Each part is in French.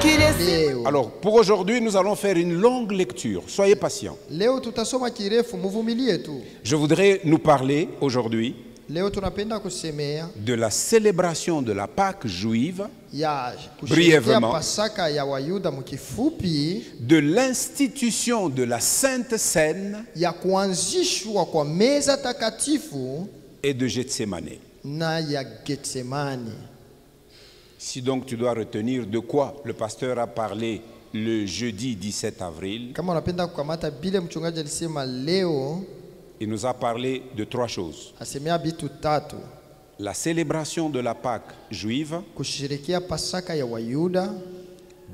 leo. Alors, pour aujourd'hui, nous allons faire une longue lecture. Soyez patients. Leo tutasoma kirefu, muvumilie tu. Je voudrais nous parler aujourd'hui Leo tunapenda kusemea de la célébration de la Pâque juive, ya kusherehekea brièvement, Pasaka ya Wayuda mkifupi, de l'institution de la Sainte Seine ya kuanzishwa kwa meza takatifu et de Gethsemane. na ya Getsemani. Si donc tu dois retenir de quoi le pasteur a parlé le jeudi 17 avril, Kama unapenda kukamata bile mchungaji alisema leo, il nous a parlé de trois choses. asemea bitu tatu: La célébration de la Pâque juive. kusherehekea Pasaka ya Wayuda.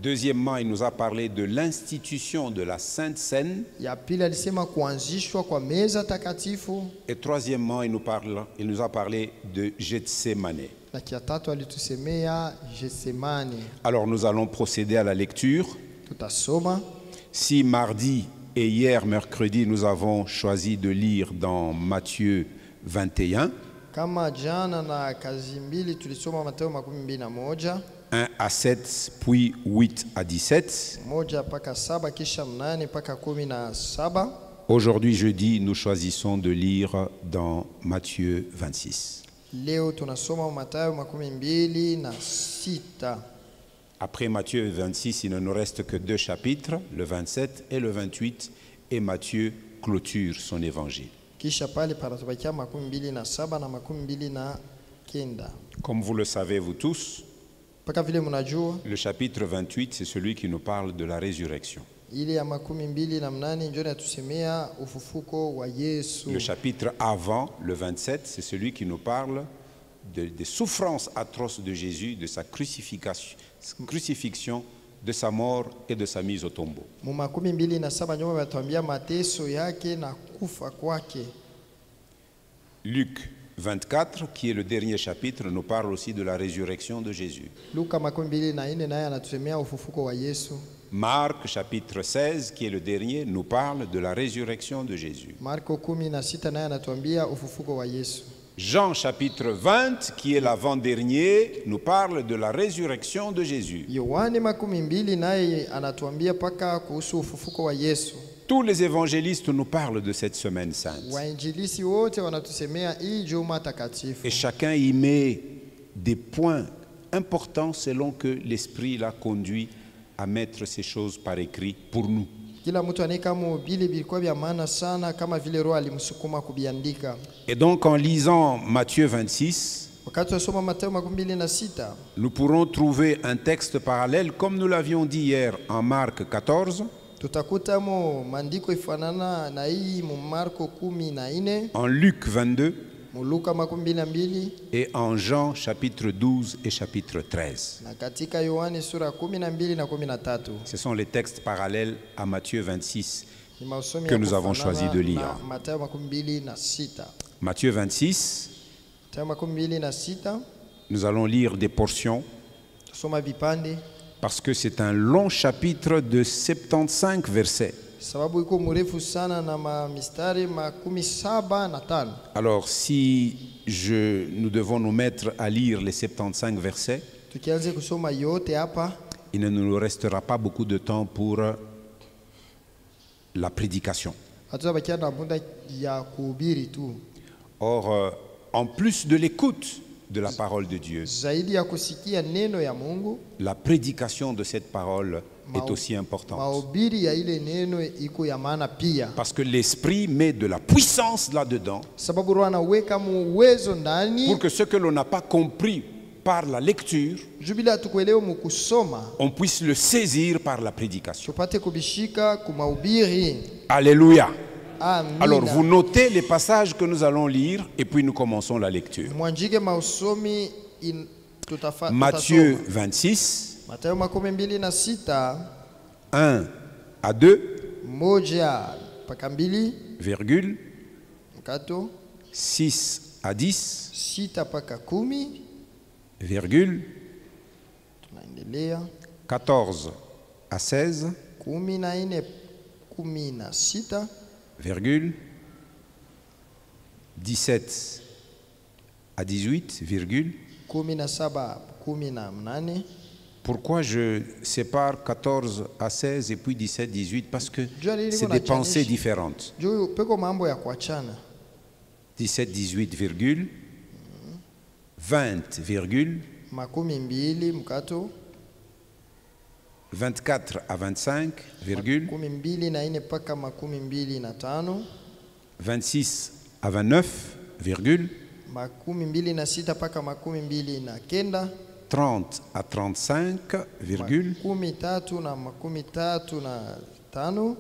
Deuxièmement, il nous a parlé de l'institution de la Sainte Seine. Ya pili alisema kuanzishwa kwa meza takatifu, Et troisièmement, il nous a parlé de Gethsemane. na kia tatu alitusemea Getsemani. Alors nous allons procéder à la lecture. Tutasoma. Si mardi et hier mercredi, nous avons choisi de lire dans Matthieu 21, Kama jana na kazi mbili tulisoma Mathayo 21, 1 à 7, puis 8 à 17. 1 mpaka 7 kisha 8 mpaka 17. Aujourd'hui, jeudi, nous choisissons de lire dans Matthieu 26. Leo tunasoma Mathayo 26. Après Matthieu 26, il ne nous reste que deux chapitres, le 27 et le 28, et Matthieu clôture son évangile. Kisha pale panatubakia 27 na 29. Comme vous le savez, vous tous, Mpaka vile mnajua, le chapitre 28, c'est celui qui nous parle de la résurrection. ile ya 28 ndio inatusemea ufufuko wa Yesu. Le chapitre avant, le 27, c'est celui qui nous parle des souffrances atroces de Jésus, de sa crucifixion, de sa mort et de sa mise au tombeau. Mu 27 ndio wanatuambia mateso yake na kufa kwake. Luc 24, qui est le dernier chapitre, nous parle aussi de la résurrection de Jésus. Luka 24 naye anatusemea ufufuko wa Yesu. Marc chapitre 16, qui est le dernier, nous parle de la résurrection de Jésus. Marko 16 naye anatuambia ufufuko wa Yesu. Jean chapitre 20, qui est l'avant-dernier, nous parle de la résurrection de Jésus. Yohane 12 naye anatuambia paka kuhusu ufufuko wa Yesu. Tous les évangélistes nous parlent de cette semaine sainte. Wainjilisi wote wanatusemea hii Juma takatifu. Et chacun y met des points importants selon que l'Esprit l'a conduit à mettre ces choses par écrit pour nous. Kila mtu anaika mobile bilikuwa vya maana sana kama vile Roho alimsukuma kubiandika. Et donc en lisant Matthieu 26, Wakati tunasoma Mathayo 26, nous pourrons trouver un texte parallèle comme nous l'avions dit hier en Marc 14, tutakuta mo maandiko ifanana na hii mu Marko 14, en Luc 22 mu Luka 22 et en Jean chapitre 12 et chapitre 13. na katika Yohane sura 12 na 13. Ce sont les textes parallèles à Matthieu 26 Ni masomi que ya nous avons kufanana choisi de lire. na Mathayo 26. Matthieu 26, Mathayo 26 nous allons lire des portions tusoma vipande parce que c'est un long chapitre de 75 versets. sababu iko mrefu sana na mistari 75. Alors si nous devons nous mettre à lire les 75 versets, Tukianze kusoma yote hapa, il ne nous restera pas beaucoup de temps pour la prédication. hatubakia na muda ya kuhubiri tu. Or, en plus de l'écoute de la parole de Dieu, Zaidi ya kusikia neno ya Mungu, la prédication de cette parole est aussi importante. mahubiri ya ile neno iko ya maana pia. Parce que l'Esprit met de la puissance là-dedans Sababu Roho anaweka uwezo ndani pour que ce que l'on n'a pas compris par la lecture, jubila tukuelewe mukusoma, on puisse le saisir par la prédication. tupate kubishika kumahubiri. Alléluia. Amina. Alors vous notez les passages que nous allons lire et puis nous commençons la lecture. Mwanjike mausomi Matthieu 26, Mathayo 26 1 à 2, 1 mpaka 2, virgule, mkato 6 à 10, 6 mpaka 10, virgule, tunaendelea 14 à 16, 14, 16, virgule, 17 à 18, virgule, 17, 18, Pourquoi je sépare 14 à 16 et puis 17, 18? Parce que Jua nini c'est niko des nachanisha? pensées différentes. Juu peko mambo ya kuachana. 17, 18, virgule, 20, virgule, Makumi mbili mkato. 24 à 25, virgule, Makumi mbili na ine paka makumi mbili na tano. 26 à 29, virgule, Makumi mbili na sita paka makumi mbili na kenda. 30 à 35, virgule, Makumi tatu na makumi tatu na tano.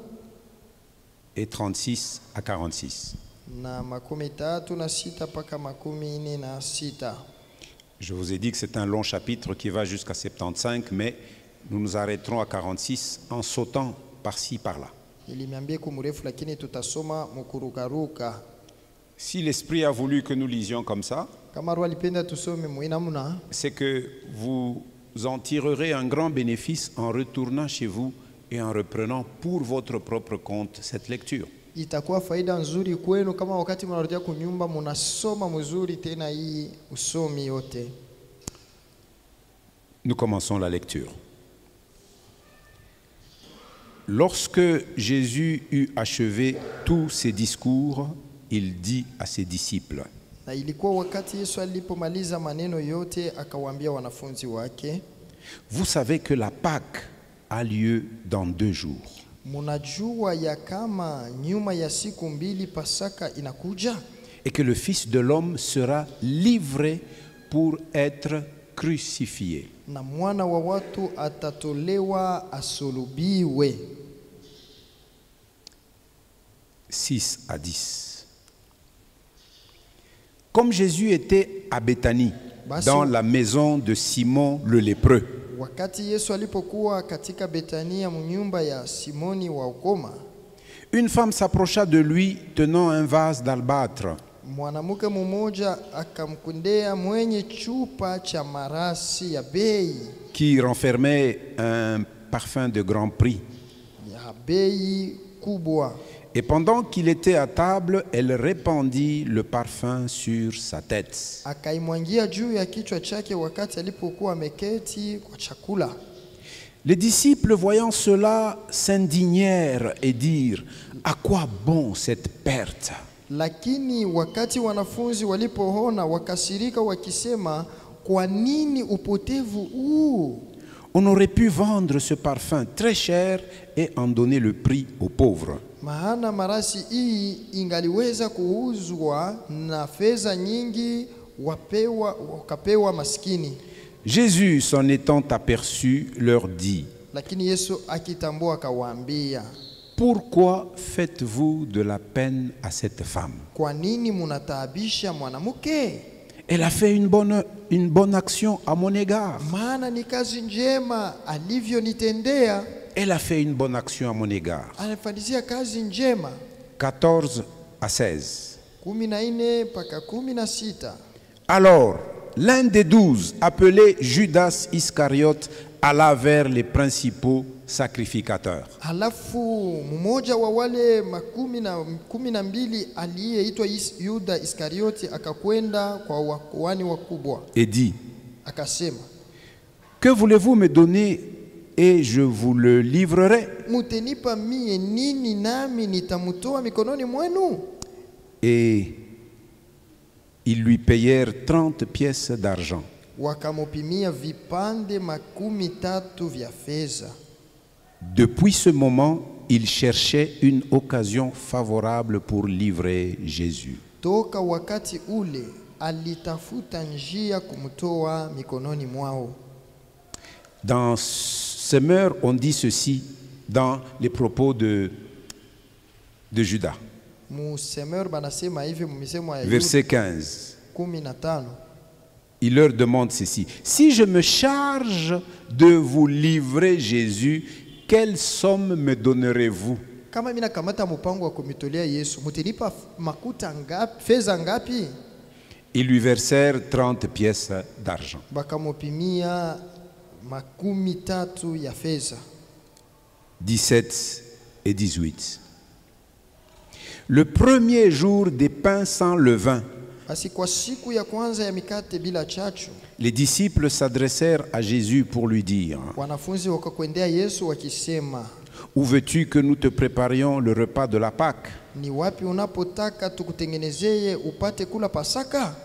et 36 à 46. Na makumi tatu na sita paka makumi ine na sita. Je vous ai dit que c'est un long chapitre qui va jusqu'à 75, mais nous nous arrêterons à 46 en sautant par-ci, par-là. Ilimiambie kumurefu lakini tutasoma mukurukaruka. Si l'Esprit a voulu que nous lisions comme ça, Kama Roho alipenda tusome muinamuna, c'est que vous en tirerez un grand bénéfice en retournant chez vous et en reprenant pour votre propre compte cette lecture. itakuwa faida nzuri kwenu kama wakati mnarudia kunyumba munasoma mzuri tena hii usomi yote. Nous commençons la lecture. Lorsque Jésus eut achevé tous ses discours, il dit à ses disciples, Na ilikuwa wakati Yesu alipomaliza maneno yote akawaambia wanafunzi wake, vous savez que la Pâque a lieu dans 2 jours. munajua ya kama nyuma ya siku mbili Pasaka inakuja Et que le Fils de l'homme sera livré pour être crucifié. na mwana wa watu atatolewa asulubiwe. 6 à 10. Comme Jésus était à Béthanie, dans la maison de Simon le lépreux, Wakati Yesu alipokuwa katika Betania mnyumba ya Simoni wa ukoma, une femme s'approcha de lui tenant un vase d'albâtre mwanamke mmoja akamkundea mwenye chupa cha marasi ya bei qui renfermait un parfum de grand prix. ya bei kubwa. Et pendant qu'il était à table, elle répandit le parfum sur sa tête. Akaimwangia juu ya kichwa chake wakati alipokuwa ameketi kwa chakula. Les disciples, voyant cela, s'indignèrent et dirent, à quoi bon cette perte? Lakini wakati wanafunzi walipoona wakasirika wakisema, kwa nini upotevu huu? On aurait pu vendre ce parfum très cher et en donner le prix aux pauvres. Maana marasi hii ingaliweza kuuzwa na fedha nyingi wakapewa maskini. Jésus, s'en étant aperçu, leur dit, Lakini Yesu akitambua akawaambia, pourquoi faites-vous de la peine à cette femme? kwa nini munataabisha mwanamke? Elle a fait une bonne action à mon égard. Maana ni kazi njema alivyonitendea. Elle a fait une bonne action à mon égard. Anafanyizia kazi njema. 14 à 16. 14 mpaka 16. Alors, l'un des 12, appelé Judas Iscariote, alla vers les principaux sacrificateurs. Halafu mmoja wa wale 12 aliyeitwa Yuda Iskarioti akakwenda kwa wakuhani wakubwa. Et dit, Akasema, que voulez-vous me donner et je vous le livrerai? mutenipa mie nini nami nitamutoa mikononi mwenu? Et ils lui payèrent 30 pièces d'argent. Wakamupimia vipande 13 vya fedha. Depuis ce moment, il cherchait une occasion favorable pour livrer Jésus. Toka wakati ule alitafuta njia kumtoa mikononi mwao. Dans ces mœurs, on dit ceci dans les propos de Judas. Musemer banasema hivi mmisemo ya Verset 15. 15. Il leur demande ceci. Si je me charge de vous livrer Jésus, quelle somme me donnerez-vous? Kama mimi nakamata mpango wa kumitolea Yesu, mutanipa makuta ngapi, fedha ngapi? Ils lui versèrent 30 pièces d'argent. Bakamupimia 13 ya fedha. 17 et 18. Le premier jour des pains sans levain, Basi kwa siku ya kwanza ya mikate bila chachu, les disciples s'adressèrent à Jésus pour lui dire: wanafunzi wakakwendea Yesu wakisema, où veux-tu que nous te préparions le repas de la Pâque? ni wapi unapotaka tukutengenezeye upate kula Pasaka?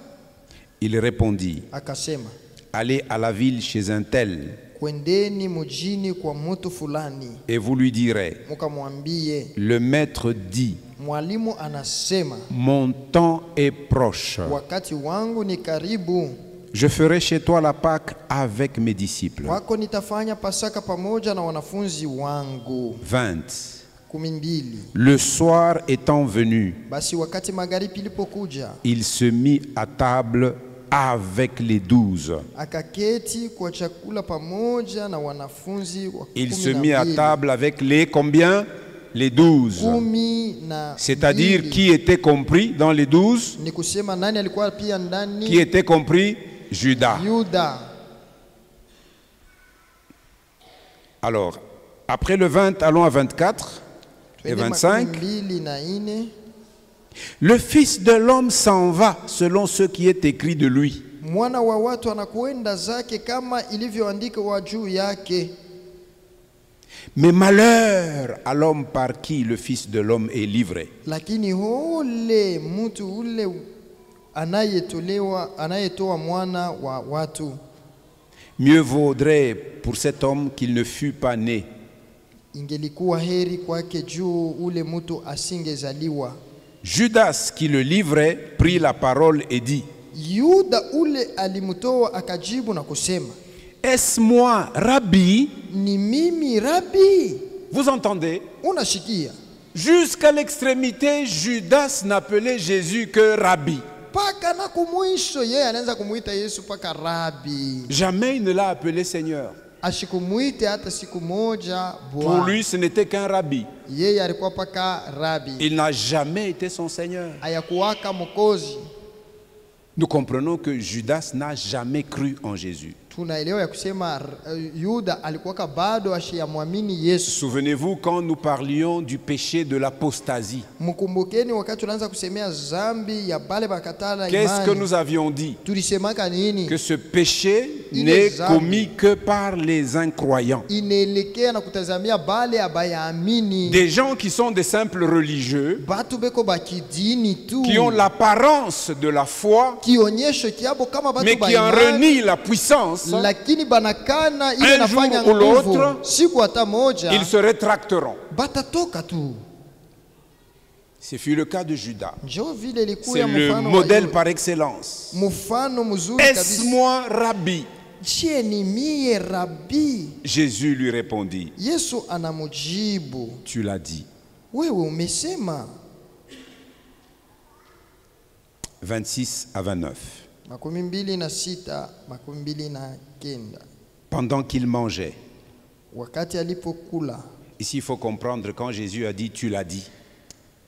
Il répondit: Akasema, allez à la ville chez un tel, kwendeni mujini kwa mtu fulani, et vous lui direz: mukamwambie, le maître dit, mwalimu anasema, mon temps est proche. wakati wangu ni karibu, Je ferai chez toi la Pâque avec mes disciples. wako nitafanya Pasaka pamoja na wanafunzi wangu. 20. 12. Le soir étant venu, Basi wakati magharibi ilipokuja, il se mit à table avec les 12. akaketi kwa chakula pamoja na wanafunzi wa Il kumi se na mit à mbili. table avec les combien? Les 12. Kumi na C'est-à-dire mbili. qui était compris dans les 12? Ni kusema nani alikuwa pia ndani? Qui était compris? Judas. Yuda. Alors, après le 20, allons à 24 et Twende 25. makumi mbili na ine. Le Fils de l'homme s'en va selon ce qui est écrit de lui. Mwana wa watu anakuenda zake kama ilivyoandikwa juu yake. Mais malheur à l'homme par qui le Fils de l'homme est livré. Lakini hole mtu ule anayetoa mwana wa watu. Mieux vaudrait pour cet homme qu'il ne fût pas né. Ingelikuwa heri kwake juu ule mtu asingezaliwa. Judas qui le livrait prit la parole et dit: Yuda ule alimtoa akajibu na kusema, est-ce moi, Rabbi? ni mimi Rabi? Vous entendez? Unashikia? Jusqu'à l'extrémité, Judas n'appelait Jésus que Rabbi. Paka na kumwisho yeye anaanza kumuita Yesu paka Rabi. Jamais il ne l'a appelé Seigneur. Ashikumuite hata siku moja Pour Bwana. lui, ce n'était qu'un rabbi. Yeye alikuwa paka Rabi. Il n'a jamais été son Seigneur. Hayakuwaka Mwokozi. Nous comprenons que Judas n'a jamais cru en Jésus. Tunaelewa ya kusema Yuda alikuwa bado ashiyamwamini Yesu. Souvenez-vous quand nous parlions du péché de l'apostasie. Mkumbukeni wakati tunaanza kusemea zambi ya bale bakatala imani. Qu'est-ce que nous avions dit? Tulisemaka nini? Que ce péché Il n'est est zambi. commis que par les incroyants. Inaelekea na kutazamia bale abayaamini. Des gens qui sont des simples religieux, Batu beko bakidini tu. qui ont l'apparence de la foi, kionyesho kiabo kama batu mais qui en renient la puissance. lakini banakana ile Un nafanya jour ou nguvu. l'autre, Siku hata moja ils se rétracteront. batatoka tu. Ce fut le cas de Judas. Njoo vile ilikuwa C'est le mfano wa modèle Yuda. par excellence. Mfano mzuri Est-ce kabisa. moi, Rabbi? Je ni mie Rabi? Jésus lui répondit: Yesu anamujibu, tu l'as dit. wewe umesema. 26 à 29. 26, 29. Pendant qu'il mangeait. Wakati alipokula. Ici, il faut comprendre quand Jésus a dit tu l'as dit.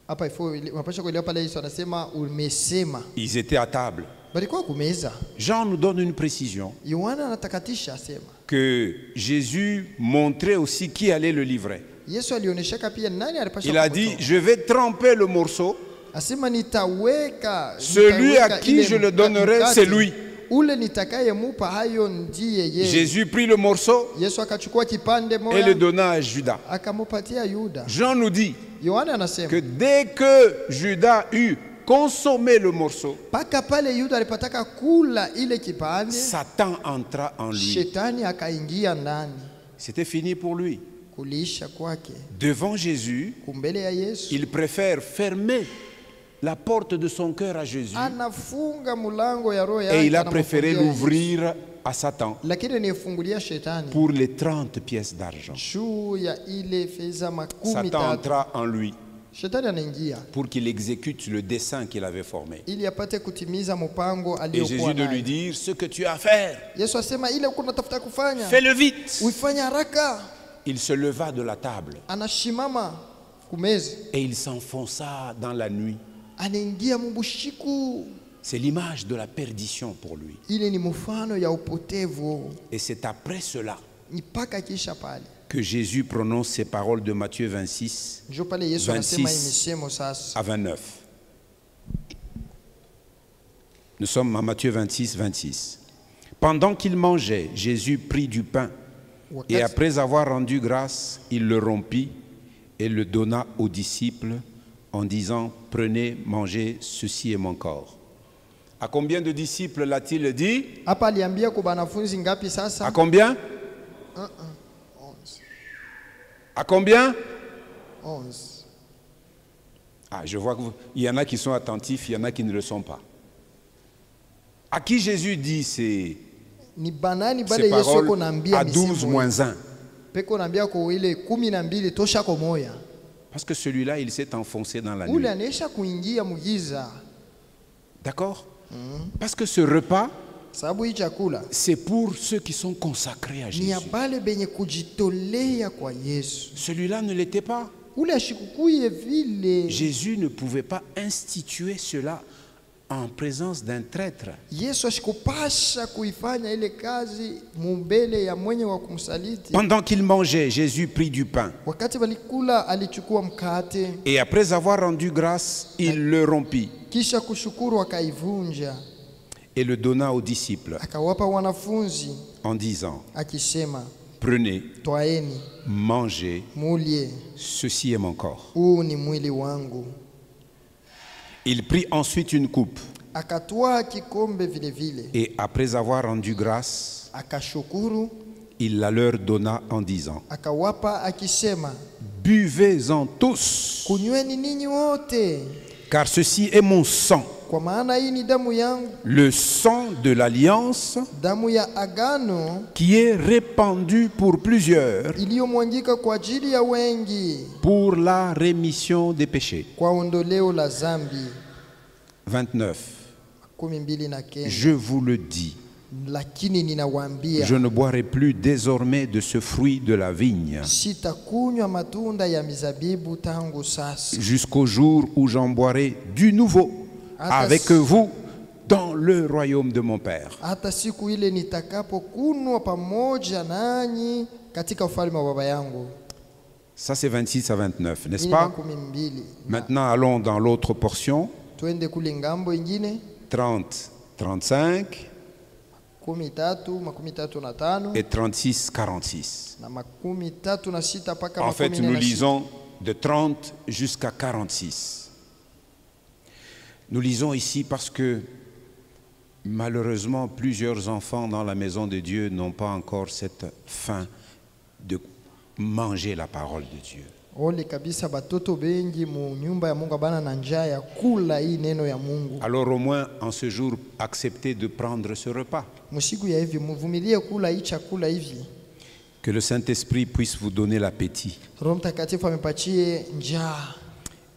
Hapa unapaswa kuelewa pale Yesu anasema umesema. Ils étaient à table. Balikuwa kumeza. Jean nous donne une précision Yohana anatakatisha asema. que Jésus montrait aussi qui allait le livrer. Yesu alionyeshaka pia nani alipaswa Il a dit, je vais tremper le morceau. Asema nitaweka Celui à qui je le donnerai, c'est lui. Ule nitakayemupa hayo ndiye yeye. Jésus prit le morceau Yesu akachukua kipande et moja le donna à Judas. akamupatia Yuda. Jean nous dit Yohana anasema que dès que Judas eut consommé le morceau, paka pale Yuda alipataka kula ile kipande, Satan entra en lui. shetani akaingia ndani. C'était fini pour lui. Kulisha kwake Devant Jésus, kumbele ya Yesu. il préfère fermer la porte de son cœur à Jésus Anafunga mulango ya roho yake. et il a préféré anamfungia l'ouvrir à Satan Yesu. Lakini nifungulia shetani pour les 30 pièces d'argent. juu ya ile fedha makumi Satan tatu. entra en lui Shetani anaingia pour qu'il exécute le dessein qu'il avait formé. ili apate kutimiza mpango Et aliyokuwa Jésus de lui nayo. dire, ce que tu as à faire, Yesu asema ile uko unatafuta kufanya fais-le vite. uifanye haraka. Il se leva de la table Anashimama kumeza, et il s'enfonça dans la nuit. anaingia mubushiku. C'est l'image de la perdition pour lui. Ile ni mfano ya upotevu. Et c'est après cela Ni paka kisha pale que Jésus prononce ces paroles de Matthieu 26 njo pale Yesu anasema 26 imesemo sasa à 29. Nous sommes en Matthieu 26, 26. Pendant qu'il mangeait, Jésus prit du pain et après avoir rendu grâce, il le rompit et le donna aux disciples en disant, prenez, mangez, ceci est mon corps. À combien de disciples l'a-t-il dit? Hapa aliambia kwa wanafunzi ngapi sasa? À combien? 11. À combien? 11. Ah, je vois qu'il y en a qui sont attentifs, il y en a qui ne le sont pas. À qui Jésus dit ces Ni banani bale Yesu paroles ko naambia à 12 misemo. moins 1? Peko naambia ko ile 12 tosha kwa moya. Parce que celui-là, il s'est enfoncé dans la nuit. Ule anesha kuingia mugiza. D'accord? Parce que ce repas, Sababu hii chakula c'est pour ceux qui sont consacrés à ni ya Jésus. bale benye kujitolea kwa Yesu. Celui-là ne l'était pas. Ule ashikukuye vile. Jésus ne pouvait pas instituer cela en présence d'un traître. Yesu ashikupasha kuifanya ile kazi mumbele ya mwenye wa kumsaliti. Pendant qu'il mangeait, Jésus prit du pain. Wakati walikula alichukua mkate, Et après avoir rendu grâce, il le rompit kisha kushukuru akaivunja, et le donna aux disciples akawapa wanafunzi en disant, akisema, prenez, twaeni mangez, mulye, ceci est mon corps. huu ni mwili wangu. Il prit ensuite une coupe Akatwaa kikombe vile vile, et après avoir rendu grâce, akashukuru, il la leur donna en disant, akawapa akisema, buvez-en tous, kunyweni ninyi wote, car ceci est mon sang, kwa maana hii ni damu yangu, le sang de l'alliance damu ya agano qui est répandu pour plusieurs iliyomwangika kwa ajili ya wengi pour la rémission des péchés. kwa ondoleo la zambi. 29. 29. Je vous le dis, Lakini ninawaambia, je ne boirai plus désormais de ce fruit de la vigne sitakunywa matunda ya mizabibu tangu sasa, jusqu'au jour où j'en boirai du nouveau avec vous dans le royaume de mon Père. hata siku ile nitakapokunwa pamoja nanyi katika ufalme wa baba yangu. Ça c'est 26 à 29, n'est-ce Ili pas? 12. Maintenant allons dans l'autre portion, Twende kule ngambo ingine, 30, 35 13:35 et 36, 46. na 36 mpaka En fait, nous 46. lisons de 30 jusqu'à 46. Nous lisons ici parce que malheureusement, plusieurs enfants dans la maison de Dieu n'ont pas encore cette faim de manger la parole de Dieu. Ole kabisa batoto bengi mu nyumba ya Mungu abana na njaa ya kula hii neno ya Mungu. Alors au moins, en ce jour, acceptez de prendre ce repas. Musiku ya hivi muvumilie kula hii chakula hivi. Que le Saint-Esprit puisse vous donner l'appétit Roho Mtakatifu amepatie njaa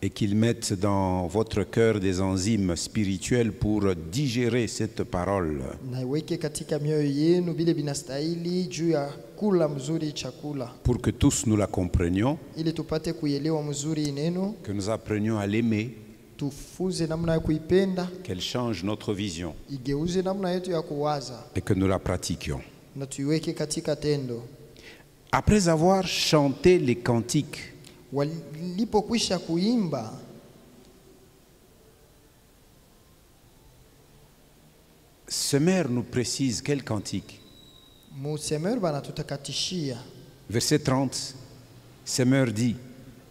et qu'il mette dans votre cœur des enzymes spirituelles pour digérer cette parole. na iweke katika mioyo yenu vile vinastahili juu ya kula mzuri chakula, Pour que tous nous la comprenions, ili tupate kuielewa mzuri hii neno, que nous apprenions à l'aimer, tufuze namna ya kuipenda, qu'elle change notre vision igeuze namna yetu ya kuwaza et que nous la pratiquions. na tuiweke katika tendo. Après avoir chanté les cantiques, Walipokwisha kuimba, Semer nous précise quel cantique. Musemer banatutakatishia Verset 30, Semer dit,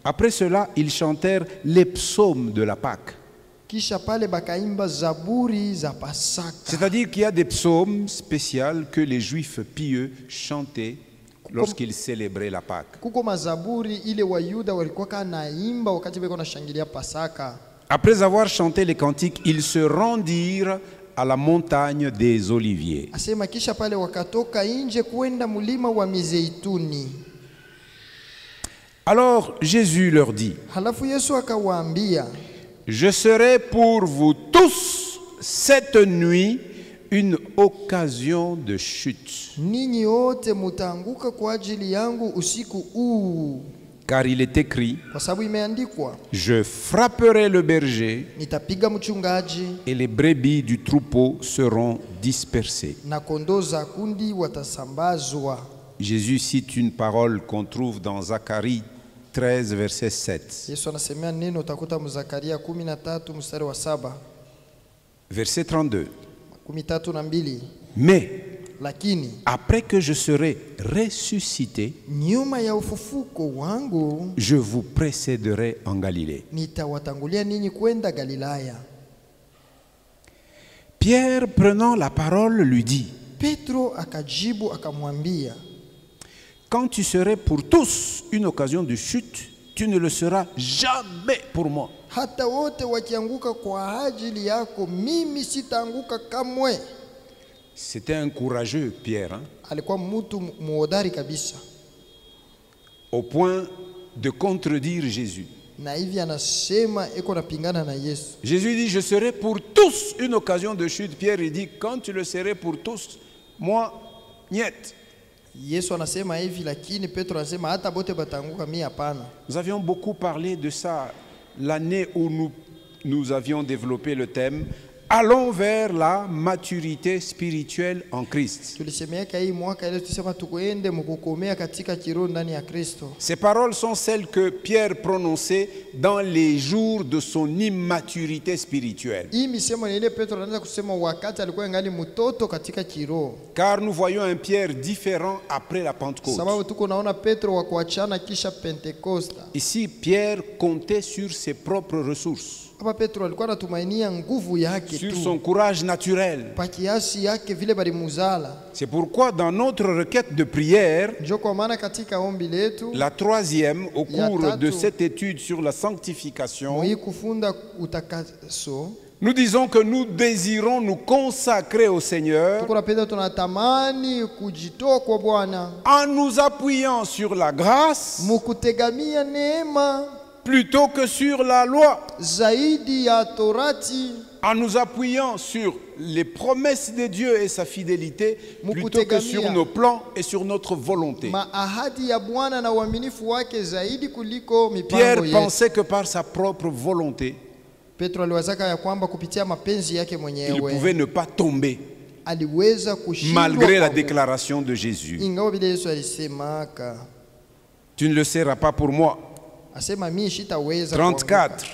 après cela, ils chantèrent les psaumes de la Pâque. kisha pale bakaimba zaburi za Pasaka. C'est-à-dire qu'il y a des psaumes spéciaux que les Juifs pieux chantaient lorsqu'ils célébraient la Pâque. Kuko mazaburi ile Wayuda walikuwa kanaimba wakati beko nashangilia Pasaka. Après avoir chanté les cantiques, ils se rendirent à la montagne des Oliviers. Asema kisha pale wakatoka nje kwenda mulima wa Mizeituni. Alors Jésus leur dit, Halafu Yesu akawaambia, je serai pour vous tous cette nuit une occasion de chute. ninyi wote mutaanguka kwa ajili yangu usiku huu, Car il est écrit, kwa sababu imeandikwa, je frapperai le berger nitapiga mchungaji et les brebis du troupeau seront dispersées. na kondoo za kundi watasambazwa. Jésus cite une parole qu'on trouve dans Zacharie 13, verset 7. Yesu anasemea neno utakuta Mzakaria 13 mstari wa 7. Verset 32. 13:2. Mais Lakini après que je serai ressuscité, nyuma ya ufufuko wangu je vous précéderai en Galilée. nitawatangulia ninyi kwenda Galilaya. Pierre, prenant la parole, lui dit, Petro akajibu akamwambia, quand tu serais pour tous une occasion de chute, tu ne le seras jamais pour moi. hata wote wakianguka kwa ajili yako, mimi sitaanguka kamwe. C'était un courageux Pierre, hein, Alikuwa mtu muhodari kabisa, au point de contredire Jésus. na hivi anasema eko napingana na Yesu. Jésus dit, je serai pour tous une occasion de chute. Pierre, il dit, quand tu le serais pour tous, moi, niet. Yesu anasema hivi, lakini Petro anasema hata bote batanguka, mimi hapana. Nous avions beaucoup parlé de ça l'année où nous avions développé le thème « Allons vers la maturité spirituelle en Christ ». Tulisemeka hii mwaka ile tusema tukoende mkukomea katika kiroho ndani ya Kristo. Ces paroles sont celles que Pierre prononçait dans les jours de son immaturité spirituelle. Hii misemo ni ile Petro anaanza kusema wakati alikuwa ngali mtoto katika kiroho. Car nous voyons un Pierre différent après la Pentecôte. Sababu tuko naona Petro wa kuachana kisha Pentekosta. Ici, Pierre comptait sur ses propres ressources, Hapa Petro alikuwa anatumainia nguvu yake sur tu, son courage naturel. pa kiasi yake vile balimuzala. C'est pourquoi dans notre requête de prière, Ndio kwa maana katika ombi letu la troisième, au cours tatu. de cette étude sur la sanctification, mwi kufunda utakaso, nous disons que nous désirons nous consacrer au Seigneur tuko napenda tunatamani kujitoa kwa Bwana, en nous appuyant sur la grâce mukutegamia neema plutôt que sur la loi, zaidi ya torati, en nous appuyant sur les promesses de Dieu et sa fidélité plutôt que sur nos plans et sur notre volonté. maahadi ya Bwana na uaminifu wake zaidi kuliko mipango Pierre yetu. pensait que par sa propre volonté, Petro aliwazaka ya kwamba kupitia mapenzi yake il mwenyewe pouvait ne pas tomber aliweza kushindwa malgré la kwa déclaration de Jésus. ingawa vile Yesu alisemaka, Tu ne le seras pas pour moi. asema mimi sitaweza 34. kuanguka.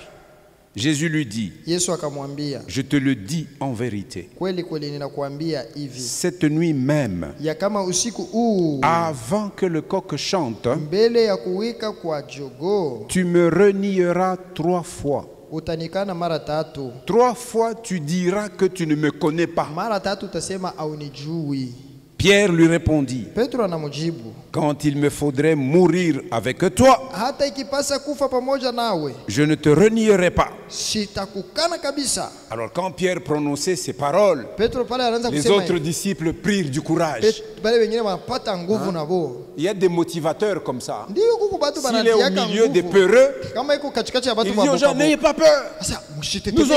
Jésus lui dit, Yesu akamwambia, je te le dis en vérité, kweli kweli ninakuambia hivi, cette nuit même, ya kama usiku huu avant que le coq chante, mbele ya kuwika kwa jogoo tu me renieras 3 fois. utanikana mara tatu. 3 fois tu diras que tu ne me connais pas. Mara tatu utasema aunijui. Pierre lui répondit, Petro anamujibu, quand il me faudrait mourir avec toi, hata ikipasa kufa pamoja nawe je ne te renierai pas. sitakukana kabisa. Alors quand Pierre prononçait ces paroles, Petro pale anaanza les kusema autres disciples prirent du courage. bale wengine wanapata nguvu na bo. Il y a des motivateurs comme ça. Ndio kuku batu S'il est au banatiaka milieu des nguvu. peureux, Kama iko katikati ya batu il dit aux gens, n'ayez pas peur. Sasa Nous mshitetemeke.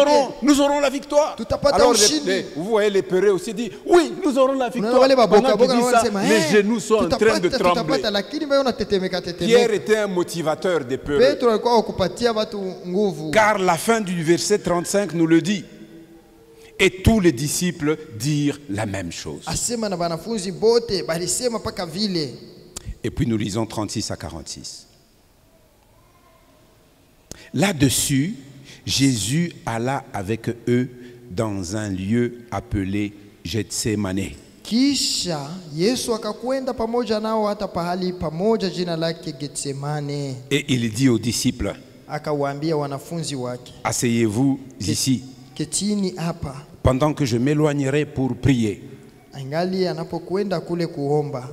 aurons la victoire. Tutapata Alors ushindi. vous voyez les peureux aussi dit, oui, nous aurons la victoire. Unaona wale baboka Pendant qu'il boka dit ça, wanasema les genoux sont en train de trembler. tutapata, lakini wewe unatetemeka Pierre tetemeka. était un motivateur des peureux. Petro alikuwa wakupatia watu nguvu. Car la fin du verset 35 nous le dit. Et tous les disciples dirent la même chose. Asema na wanafunzi bote balisema paka vile. Et puis nous lisons 36 à 46. Là-dessus, Jésus alla avec eux dans un lieu appelé Gethsemane. Kisha Yesu akakwenda pamoja nao hata pahali pamoja jina lake Getsemane. Et il dit aux disciples, Akawaambia wanafunzi wake, asseyez-vous ici, ketini hapa. pendant que je m'éloignerai pour prier. Angali anapokwenda kule kuomba,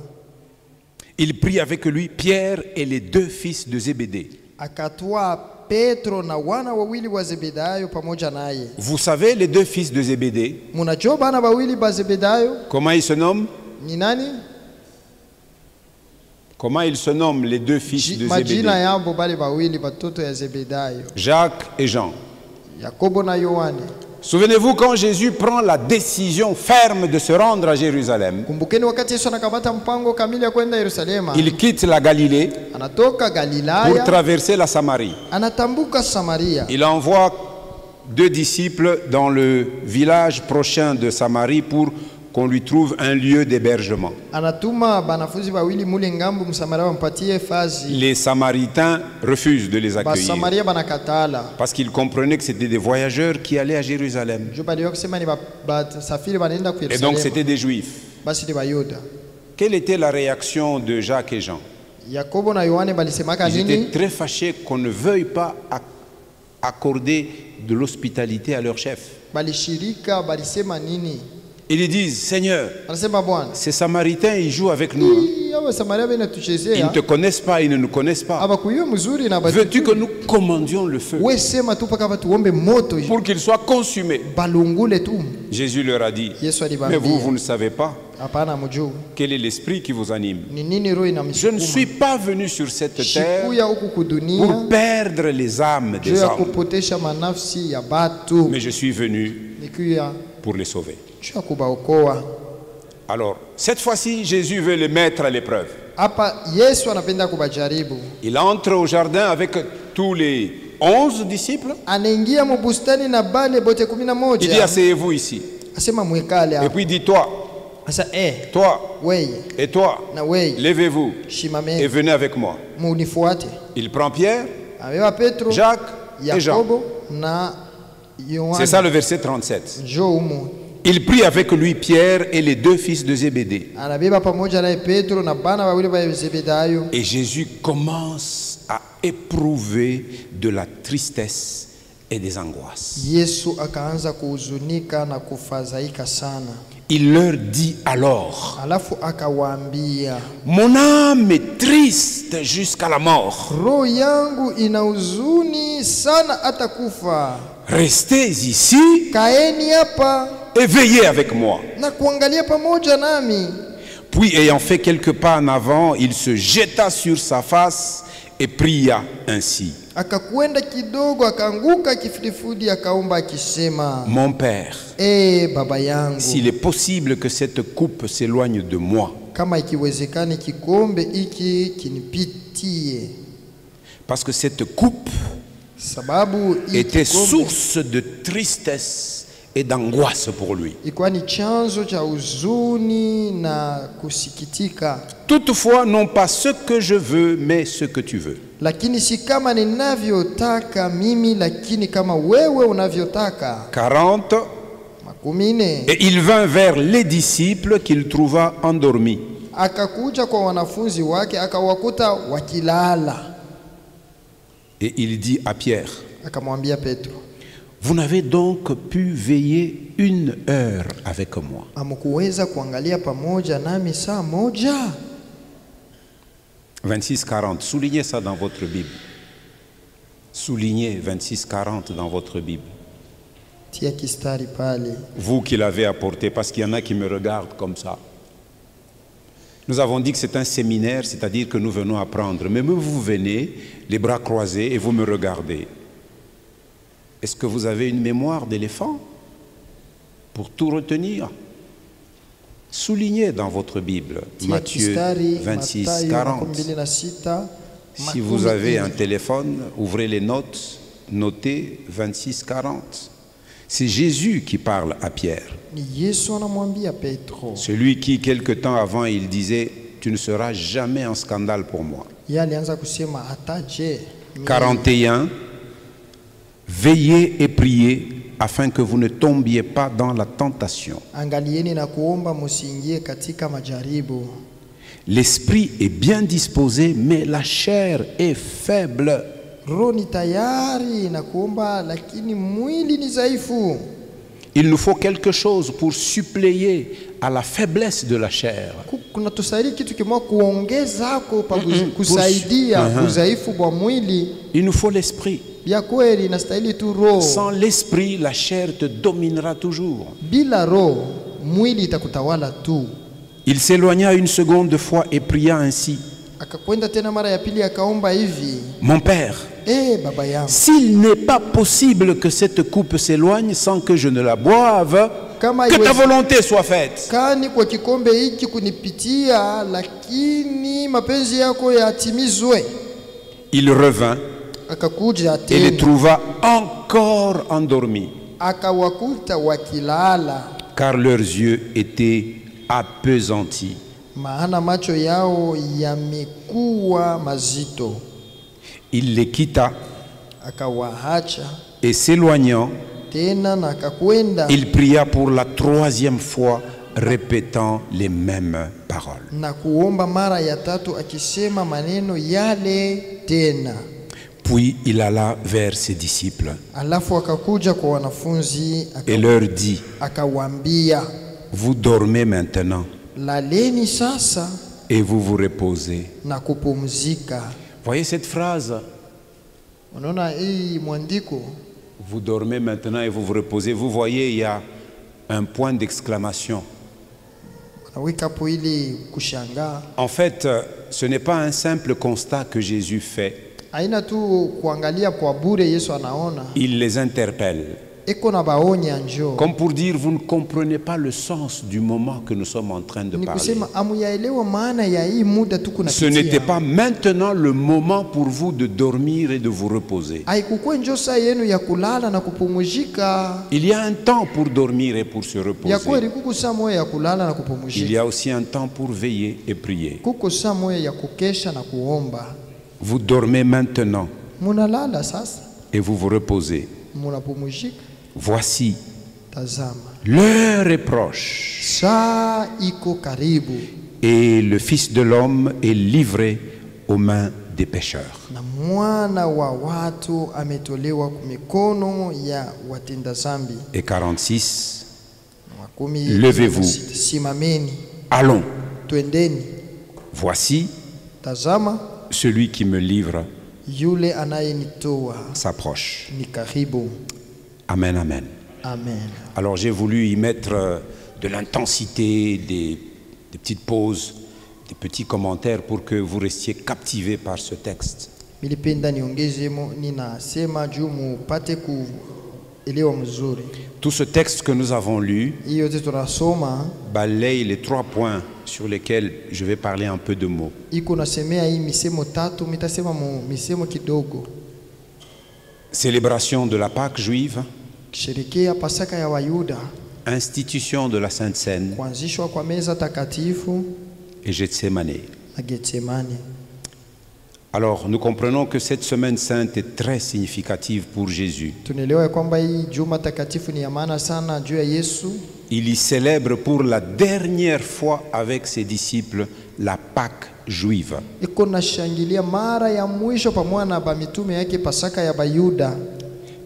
Il prit avec lui Pierre et les 2 fils de Zébédée. akatoa Petro na wana wawili wa Zebedayo pamoja naye. Vous savez, les 2 fils de Zébédée, Munajua bana wawili ba Zebedayo comment ils se nomment? ni nani? Comment ils se nomment, les 2 fils de Majina Zébédée? yao bale bawili batoto ya Zebedayo, Jacques et Jean. Yakobo na Yohane. Souvenez-vous quand Jésus prend la décision ferme de se rendre à Jérusalem, Kumbukeni wakati Yesu anakamata mpango kamili ya kwenda Yerusalema, il quitte la Galilée anatoka pour Galilaya traverser la Samarie. anatambuka Samaria. Il envoie 2 disciples dans le village prochain de Samarie pour qu'on lui trouve un lieu d'hébergement. Anatuma banafunzi bawili mule ngambo Msamaria wampatie fazi. Les Samaritains refusent de les accueillir Basamaria banakatala. parce qu'ils comprenaient que c'était des voyageurs qui allaient à Jérusalem. Jo baliwa kusema ni basafiri banaenda ku Et Yerusalemu. donc c'était des Juifs. Basi ni Bayuda. Quelle était la réaction de Jacques et Jean? Yakobo na Yohane balisemaka Ils étaient nini? très fâchés qu'on ne veuille pas accorder de l'hospitalité à leur chef. Balishirika balisema nini? Ils disent, Seigneur, Anasema Bwana, ces Samaritains, ils jouent avec nous. Hein. aba Samaria bena Ils tuchezea. ne te connaissent pas, ils ne nous connaissent pas. Abakuyo mzuri na Veux-tu que batu. nous commandions le feu We sema tu paka batuombe moto pour qu'il soit consumé? balungule tu. Jésus leur a dit, Yesu mais alibambia. vous ne savez pas Hapana mjuu. quel est l'esprit qui vous anime. Ni nini roho Je ne inamsukuma? suis pas venu sur cette terre Shikuya huku kudunia pour perdre les âmes juu des ya hommes, kupotesha manafsi ya batu. mais je suis venu Nikuya pour les sauver. juu ya kubaokoa. Alors, cette fois-ci, Jésus veut les mettre à l'épreuve. Hapa Yesu anapenda kubajaribu. Il entre au jardin avec tous les 11 disciples. Anaingia mubustani na bale bote Il dit, 11. asseyez-vous ici. Asema mwekale Et hapa. puis il dit, toi, Asa toi weye et toi, na weye levez-vous et shimameni venez avec moi. munifuate. Il prend Pierre, Abeba Petro, Jacques et Jean. Yakobo na Yohana. C'est ça le verset 37. Njoo humu. Il prit avec lui Pierre et les deux fils de Zébédée. Anabeba pamoja naye Petro na bana wawili ba Zebedayo. Et Jésus commence à éprouver de la tristesse et des angoisses. Yesu akaanza kuhuzunika na kufadhaika sana. Il leur dit alors, Alafu akawaambia, mon âme est triste jusqu'à la mort. roho yangu ina huzuni sana hata kufa. Restez ici Kaeni hapa et veillez avec moi. na kuangalia pamoja nami. Puis, ayant fait quelques pas en avant, il se jeta sur sa face et pria ainsi. Akakwenda kidogo akaanguka kifudifudi akaomba akisema, Mon Père, baba yangu, s'il est possible que cette coupe s'éloigne de moi, kama ikiwezekani kikombe iki kinipitie. parce que cette coupe Sababu hii était kikombe source de tristesse et d'angoisse pour lui. ilikuwa ni chanzo cha huzuni na kusikitika. Toutefois, non pas ce que je veux, mais ce que tu veux. Lakini si kama ninavyotaka mimi, lakini kama wewe unavyotaka. 40. 14. Et il vint vers les disciples qu'il trouva endormis. Akakuja kwa wanafunzi wake akawakuta wakilala. Et il dit à Pierre, Akamwambia Petro, vous n'avez donc pu veiller 1 heure avec moi. hamkuweza kuangalia pamoja nami saa moja? 26-40, soulignez ça dans votre Bible. Soulignez 26-40 dans votre Bible. Tia kistari pale. Vous qui l'avez apporté, parce qu'il y en a qui me regardent comme ça. Nous avons dit que c'est un séminaire, c'est-à-dire que nous venons apprendre. Mais vous venez, les bras croisés, et vous me regardez. Est-ce que vous avez une mémoire d'éléphant pour tout retenir? Soulignez dans votre Bible, Tia Matthieu kistari, 26, Mathayo 40. 26, Si vous avez un téléphone, ouvrez les notes, notez 26, 40. C'est Jésus qui parle à Pierre. ni Yesu anamwambia Petro. Celui qui, quelque temps avant, il disait, tu ne seras jamais un scandale pour moi. Yeye alianza kusema hataje. 41. Veillez et priez afin que vous ne tombiez pas dans la tentation. Angalieni na kuomba musiingie katika majaribu. L'esprit est bien disposé, mais la chair est faible. Roho ni tayari na kuomba, lakini mwili ni dhaifu. Il nous faut quelque chose pour suppléer à la faiblesse de la chair. Kuna tusaidia kitu kimoja kuongeza hapo pa kusaidia udhaifu wa mwili. Il nous faut l'esprit. Ya kweli inastahili tu roho. Sans l'esprit, la chair te dominera toujours. Bila roho mwili itakutawala tu. Il s'éloigna une seconde fois et pria ainsi. Akakwenda tena mara ya pili akaomba hivi, Mon Père, baba yangu, s'il n'est pas possible que cette coupe s'éloigne sans que je ne la boive, kama que ta volonté soit faite. kani kwa kikombe hiki kunipitia, lakini mapenzi yako yatimizwe. Il revint Akakuja et les tena trouva encore endormis. akawakuta wakilala. car leurs yeux étaient appesantis. maana macho yao yamekuwa mazito. Il les quitta Akawaacha et s'éloignant, tena na akakwenda il pria pour la 3e fois, répétant les mêmes paroles. na kuomba mara ya tatu akisema maneno yale tena. Puis il alla vers ses disciples Alafu akakuja kwa wanafunzi et leur dit, akawaambia, vous dormez maintenant laleni sasa et vous vous reposez. na kupumzika. Voyez cette phrase, Unaona hii mwandiko, vous dormez maintenant et vous vous reposez. Vous voyez, il y a un point d'exclamation. anaweka hapo ili kushangaa. En fait, ce n'est pas un simple constat que Jésus fait. Haina tu kuangalia kwa bure, Yesu anaona, Il les interpelle. eko na baonya njoo. Comme pour dire, vous ne comprenez pas le sens du moment que nous sommes en train de Ni parler. kusema amuyaelewa maana ya hii muda tuko na Ce n'était pas maintenant le moment pour vous de dormir et de vous reposer. haikukuwa njoo saa yenu ya kulala na kupumzika. Il y a un temps pour dormir et pour se Ya reposer. kweli kuko saa moja ya kulala na Il y kupumzika. a aussi un temps pour veiller et prier. Kuko saa moja ya kukesha na kuomba. Vous dormez maintenant Munalala sasa, et vous vous reposez. munapumzika. Voici, Tazama, l'heure est proche saa iko karibu et le Fils de l'homme est livré aux mains des pécheurs. na mwana wa watu ametolewa kwa mikono ya watenda zambi. Et 46, Makumi Levez-vous. sita. Simameni, allons, twendeni. voici, Tazama, celui qui me livre yule anayenitoa s'approche. ni karibu. Amen, amen. Amen. Alors j'ai voulu y mettre de l'intensité, des petites pauses, des petits commentaires pour que vous restiez captivés par ce texte. Nilipenda niongezemo, ninasema juu mupate kuelewa mzuri. Tout ce texte que nous avons lu Hiyo yote tunasoma balaye les 3 points sur lesquels je vais parler un peu de mots. iko nasemea hii misemo tatu, mitasema misemo kidogo. Célébration de la Pâque juive, Kisherekea Pasaka ya Wayuda, institution de la Sainte Seine kuanzishwa kwa meza takatifu et Gethsemane. na Getsemani. Alors nous comprenons que cette semaine sainte est très significative pour Jésus. Tunaelewa ya kwamba hii juma takatifu ni ya maana sana juu ya Yesu. Il y célèbre pour la dernière fois avec ses disciples la Pâque juive. Iko nashangilia mara ya mwisho pamoja na bamitume yake Pasaka ya Bayuda,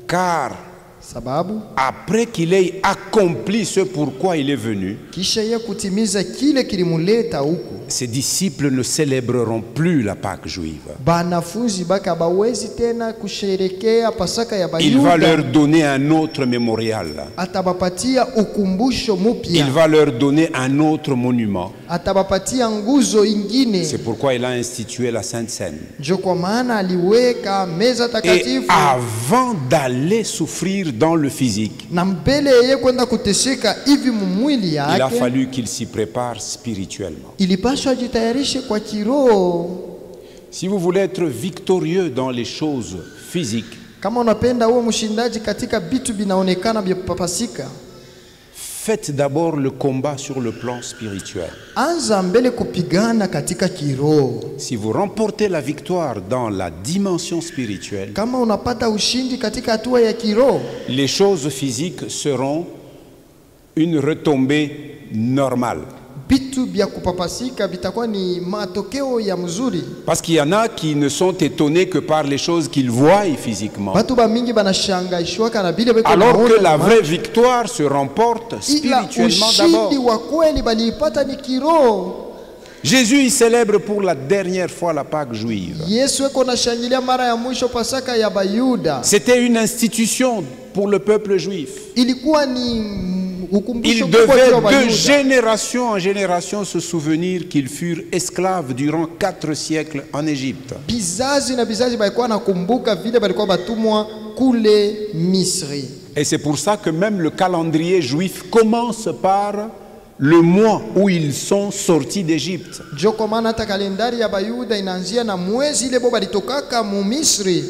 Car sababu après qu'il ait accompli ce pourquoi il est venu, kisha yeye kutimiza kile kilimuleta huku, ses disciples ne célébreront plus la Pâque juive. banafunzi baka bawezi tena kusherekea Pasaka ya Il va leur Bayuda. donner un autre mémorial. Atabapatia ukumbusho Il mupya, va leur donner un autre monument. atabapatia nguzo ingine. C'est pourquoi il a institué la Sainte Seine. Njo kwa maana aliweka meza Et takatifu, avant d'aller souffrir dans le physique, na mbele yeye kwenda kuteseka hivi mumwili il a yake, fallu qu'il s'y prépare spirituellement. ilipaswa jitayarishe kwa kiroho. Si vous voulez être victorieux dans les choses physiques, Kama unapenda uwe mshindaji katika vitu vinaonekana vya papasika, faites d'abord le combat sur le plan spirituel. anza mbele kupigana katika kiroho. Si vous remportez la victoire dans la dimension spirituelle, Kama unapata ushindi katika hatua ya kiroho, les choses physiques seront une retombée normale. vitu vya kupapasika vitakuwa ni matokeo ya mzuri. Parce qu'il y en a qui ne sont étonnés que par les choses qu'ils voient physiquement. Watu bamingi banashangaishwaka na vile beko Alors que naona la ma- vraie victoire se remporte ila spirituellement ushindi d'abord. wa kweli baliipata ni kiroho. Jésus il célèbre pour la dernière fois la Pâque juive. Yesu eko nashangilia mara ya mwisho Pasaka ya Bayuda. C'était une institution pour le peuple juif. Ilikuwa ni ukumbusho Ils mkubwa devaient juu ya de Bayuda. génération en génération se souvenir qu'ils furent esclaves durant 4 siècles en Égypte. Bizazi na bizazi balikuwa nakumbuka vile balikuwa batumwa kule Misri. Et c'est pour ça que même le calendrier juif commence par le mois où ils sont sortis d'Égypte. Njo kwa maana hata kalendari ya Bayuda inaanzia na mwezi ile bo balitokaka mu Misri.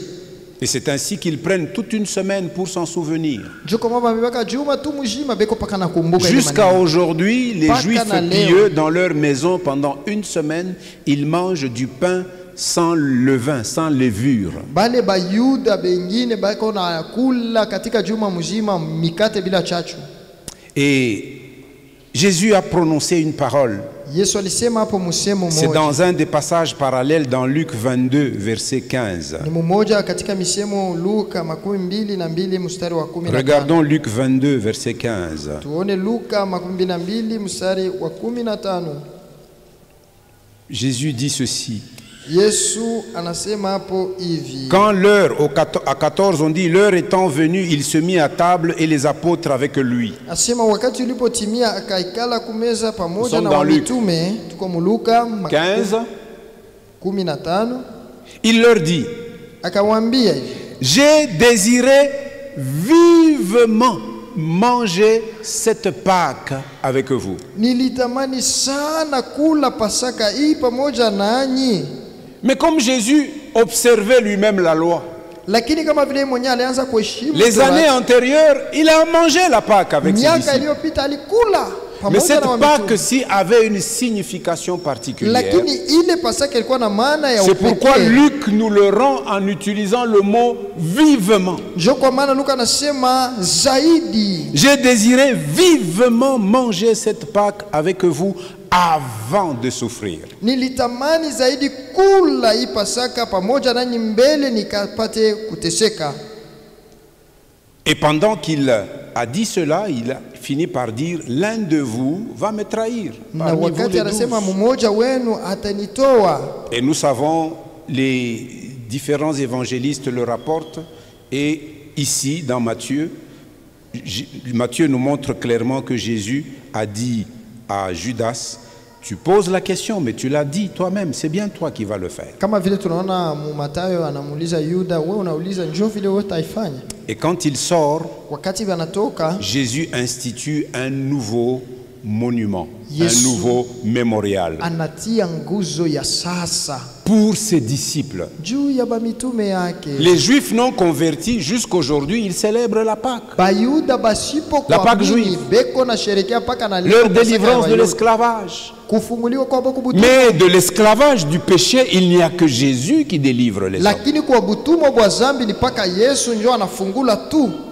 Et c'est ainsi qu'ils prennent toute une semaine pour s'en souvenir. Jusqu'à aujourd'hui, les Juifs pieux dans leur maison pendant une semaine, ils mangent du pain sans levain, sans levure. Et Jésus a prononcé une parole. C'est dans un des passages parallèles dans Luc 22, verset 15. Regardons Luc 22, verset 15. Jésus dit ceci. Quand l'heure, à 14, on dit l'heure étant venue, il se mit à table et les apôtres avec lui. Nous sommes dans Luc 15. Il leur dit, j'ai désiré vivement manger cette Pâque avec vous. Mais comme Jésus observait lui-même la loi, les années antérieures, il a mangé la Pâque avec ses disciples. Mais cette Pâque-ci avait une signification particulière. C'est pourquoi Luc nous le rend en utilisant le mot vivement. J'ai désiré vivement manger cette Pâque avec vous avant de souffrir. Et pendant qu'il a dit cela, il a fini par dire, l'un de vous va me trahir. Parmi vous les 12. Et nous savons, les différents évangélistes le rapportent. Et ici, dans Matthieu, Matthieu nous montre clairement que Jésus a dit à Judas, tu poses la question, mais tu l'as dit toi-même, c'est bien toi qui vas le faire. Et quand il sort, Jésus institue un nouveau monument, un nouveau mémorial pour ses disciples. Les Juifs non convertis, jusqu'aujourd'hui, ils célèbrent la Pâque. La Pâque juive. Leur délivrance de l'esclavage. Mais de l'esclavage du péché, il n'y a que Jésus qui délivre les hommes.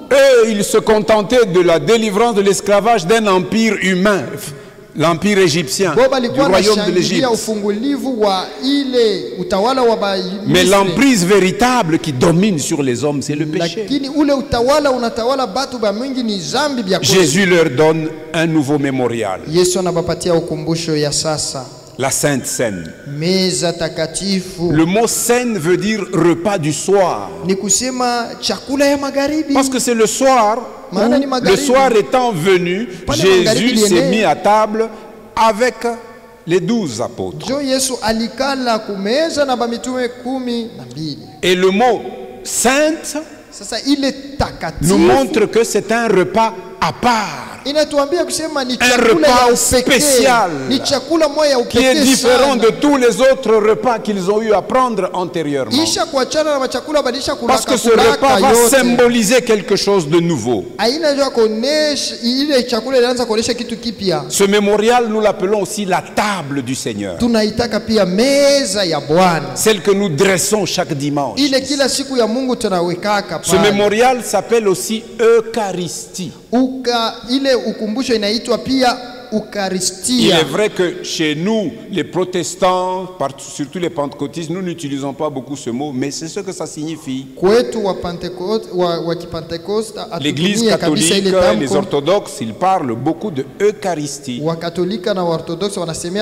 Eux, ils se contentaient de la délivrance de l'esclavage d'un empire humain, l'empire égyptien, du royaume de l'Égypte. Mais l'emprise véritable qui domine sur les hommes, c'est le péché. Jésus leur donne un nouveau mémorial. La Sainte Seine. Le mot Seine veut dire repas du soir. Parce que c'est le soir, le soir étant venu, Jésus s'est mis à table avec les 12 apôtres. Et le mot Sainte nous montre que c'est un repas à part. Un repas spécial qui est différent de tous les autres repas qu'ils ont eu à prendre antérieurement. Parce que ce repas va symboliser quelque chose de nouveau. Ce mémorial, nous l'appelons aussi la table du Seigneur. Celle que nous dressons chaque dimanche. Ce mémorial s'appelle aussi Eucharistie. Il est vrai que chez nous, les protestants, surtout les pentecôtistes, nous n'utilisons pas beaucoup ce mot, mais c'est ce que ça signifie. L'Église catholique et les orthodoxes, ils parlent beaucoup de Eucharistie.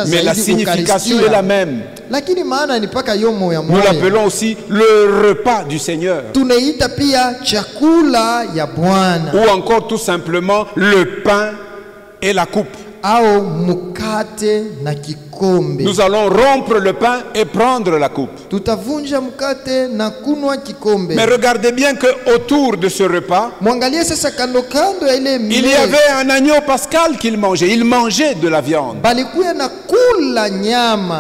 Mais la signification est la même. Nous l'appelons aussi le repas du Seigneur. Ou encore tout simplement le pain et la coupe. Nous allons rompre le pain et prendre la coupe. Mais regardez bien qu'autour de ce repas, il y avait un agneau pascal qu'il mangeait. Il mangeait de la viande.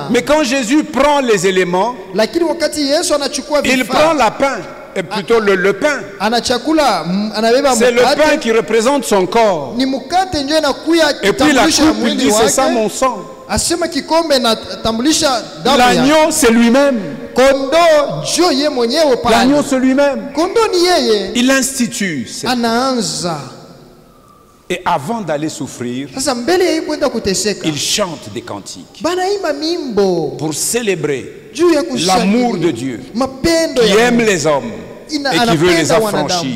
Mais quand Jésus prend les éléments, il prend la pain. et plutôt le pain. ana chakula anabeba C'est le pain mkate, qui représente son corps. ni mkate ndio inakuya Et puis la kitambulisho ya coupe, il mwili dit, c'est ça wake. mon sang. Asema kikombe na tambulisha damu ya L'agneau, c'est lui-même. kondo, njo ye mwenyewe pale. L'agneau, c'est lui-même. Kondo ni yeye, Il institue. anaanza Et avant d'aller souffrir, sasa mbele ya hii kwenda kuteseka, il chante des cantiques banaimba mimbo pour célébrer juu ya l'amour de kushangilia Dieu, mapendo qui ya aime Mungu. les hommes et qui veut les Anapenda wanadamu, affranchir.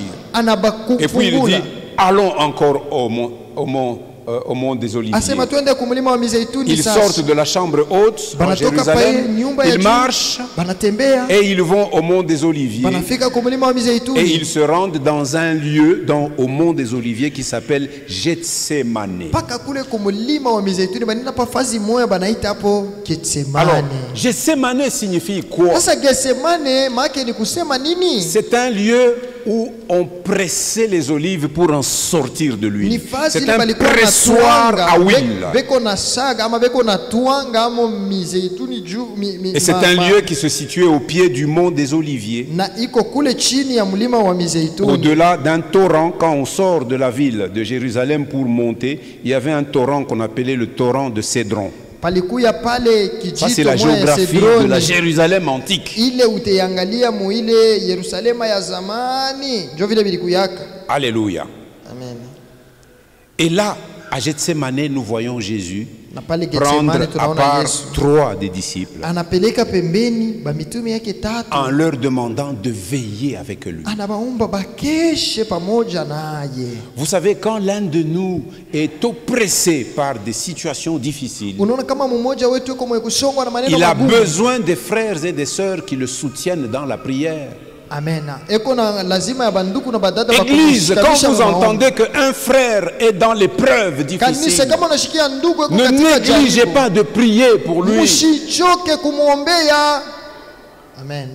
Et puis il dit, anabakufungula. allons encore au mont des Oliviers. Asema twende kumlima wa Mizeituni. Ils Sasa sortent de la chambre haute en banatoka pale Jérusalem, nyumba ya ils juu, marchent banatembea, et ils vont au mont des Oliviers. banafika kumlima wa Et Mizeituni, ils se rendent dans un lieu au mont des Oliviers qui s'appelle Gethsemane. mpaka kule kumlima wa Mizeituni banina pa fazi moya banaita hapo Alors, Getsemane. Gethsemane signifie quoi? Sasa Getsemane maana ni kusema nini? C'est un lieu où on pressait les olives pour en sortir de Ni l'huile. fazi C'est ile un balikuwa pressoir à huile. beko na saga ama beko na twanga amo mizeituni juu Et c'est un lieu qui se situait au pied du mont des Oliviers, na iko kule chini ya mlima wa Mizeituni. au-delà d'un torrent. Quand on sort de la ville de Jérusalem pour monter, il y avait un torrent qu'on appelait le torrent de Cédron. Palikuya pale Ça, c'est kijito la moya ya géographie de la Cedroni. Jérusalem antique. Ile utaiangalia mu ile Yerusalema ya zamani ndio vile bilikuyaka. Alléluia. Amen. Et là, à Gethsemane, nous voyons Jésus Na pale prendre Getsemane à tunaona part Yesu 3 des disciples anapeleka pembeni ba mitume yake tatu, en leur demandant de veiller avec lui. anabaomba bakeshe pamoja naye. Vous savez, quand l'un de nous est oppressé par des situations difficiles, Unaona kama mmoja wetu yuko mwenye kusongwa na maneno il a magumu. besoin des frères et des sœurs qui le soutiennent dans la prière. Amen. Eko na lazima ya banduku na badada Église, quand bakumshikamisha vous na maombi. entendez qu'un frère est dans l'épreuve Kanisa difficile, kama unashikia ndugu eko ne katika négligez jaribu, pas de prier pour lui. msichoke kumwombea. Amen.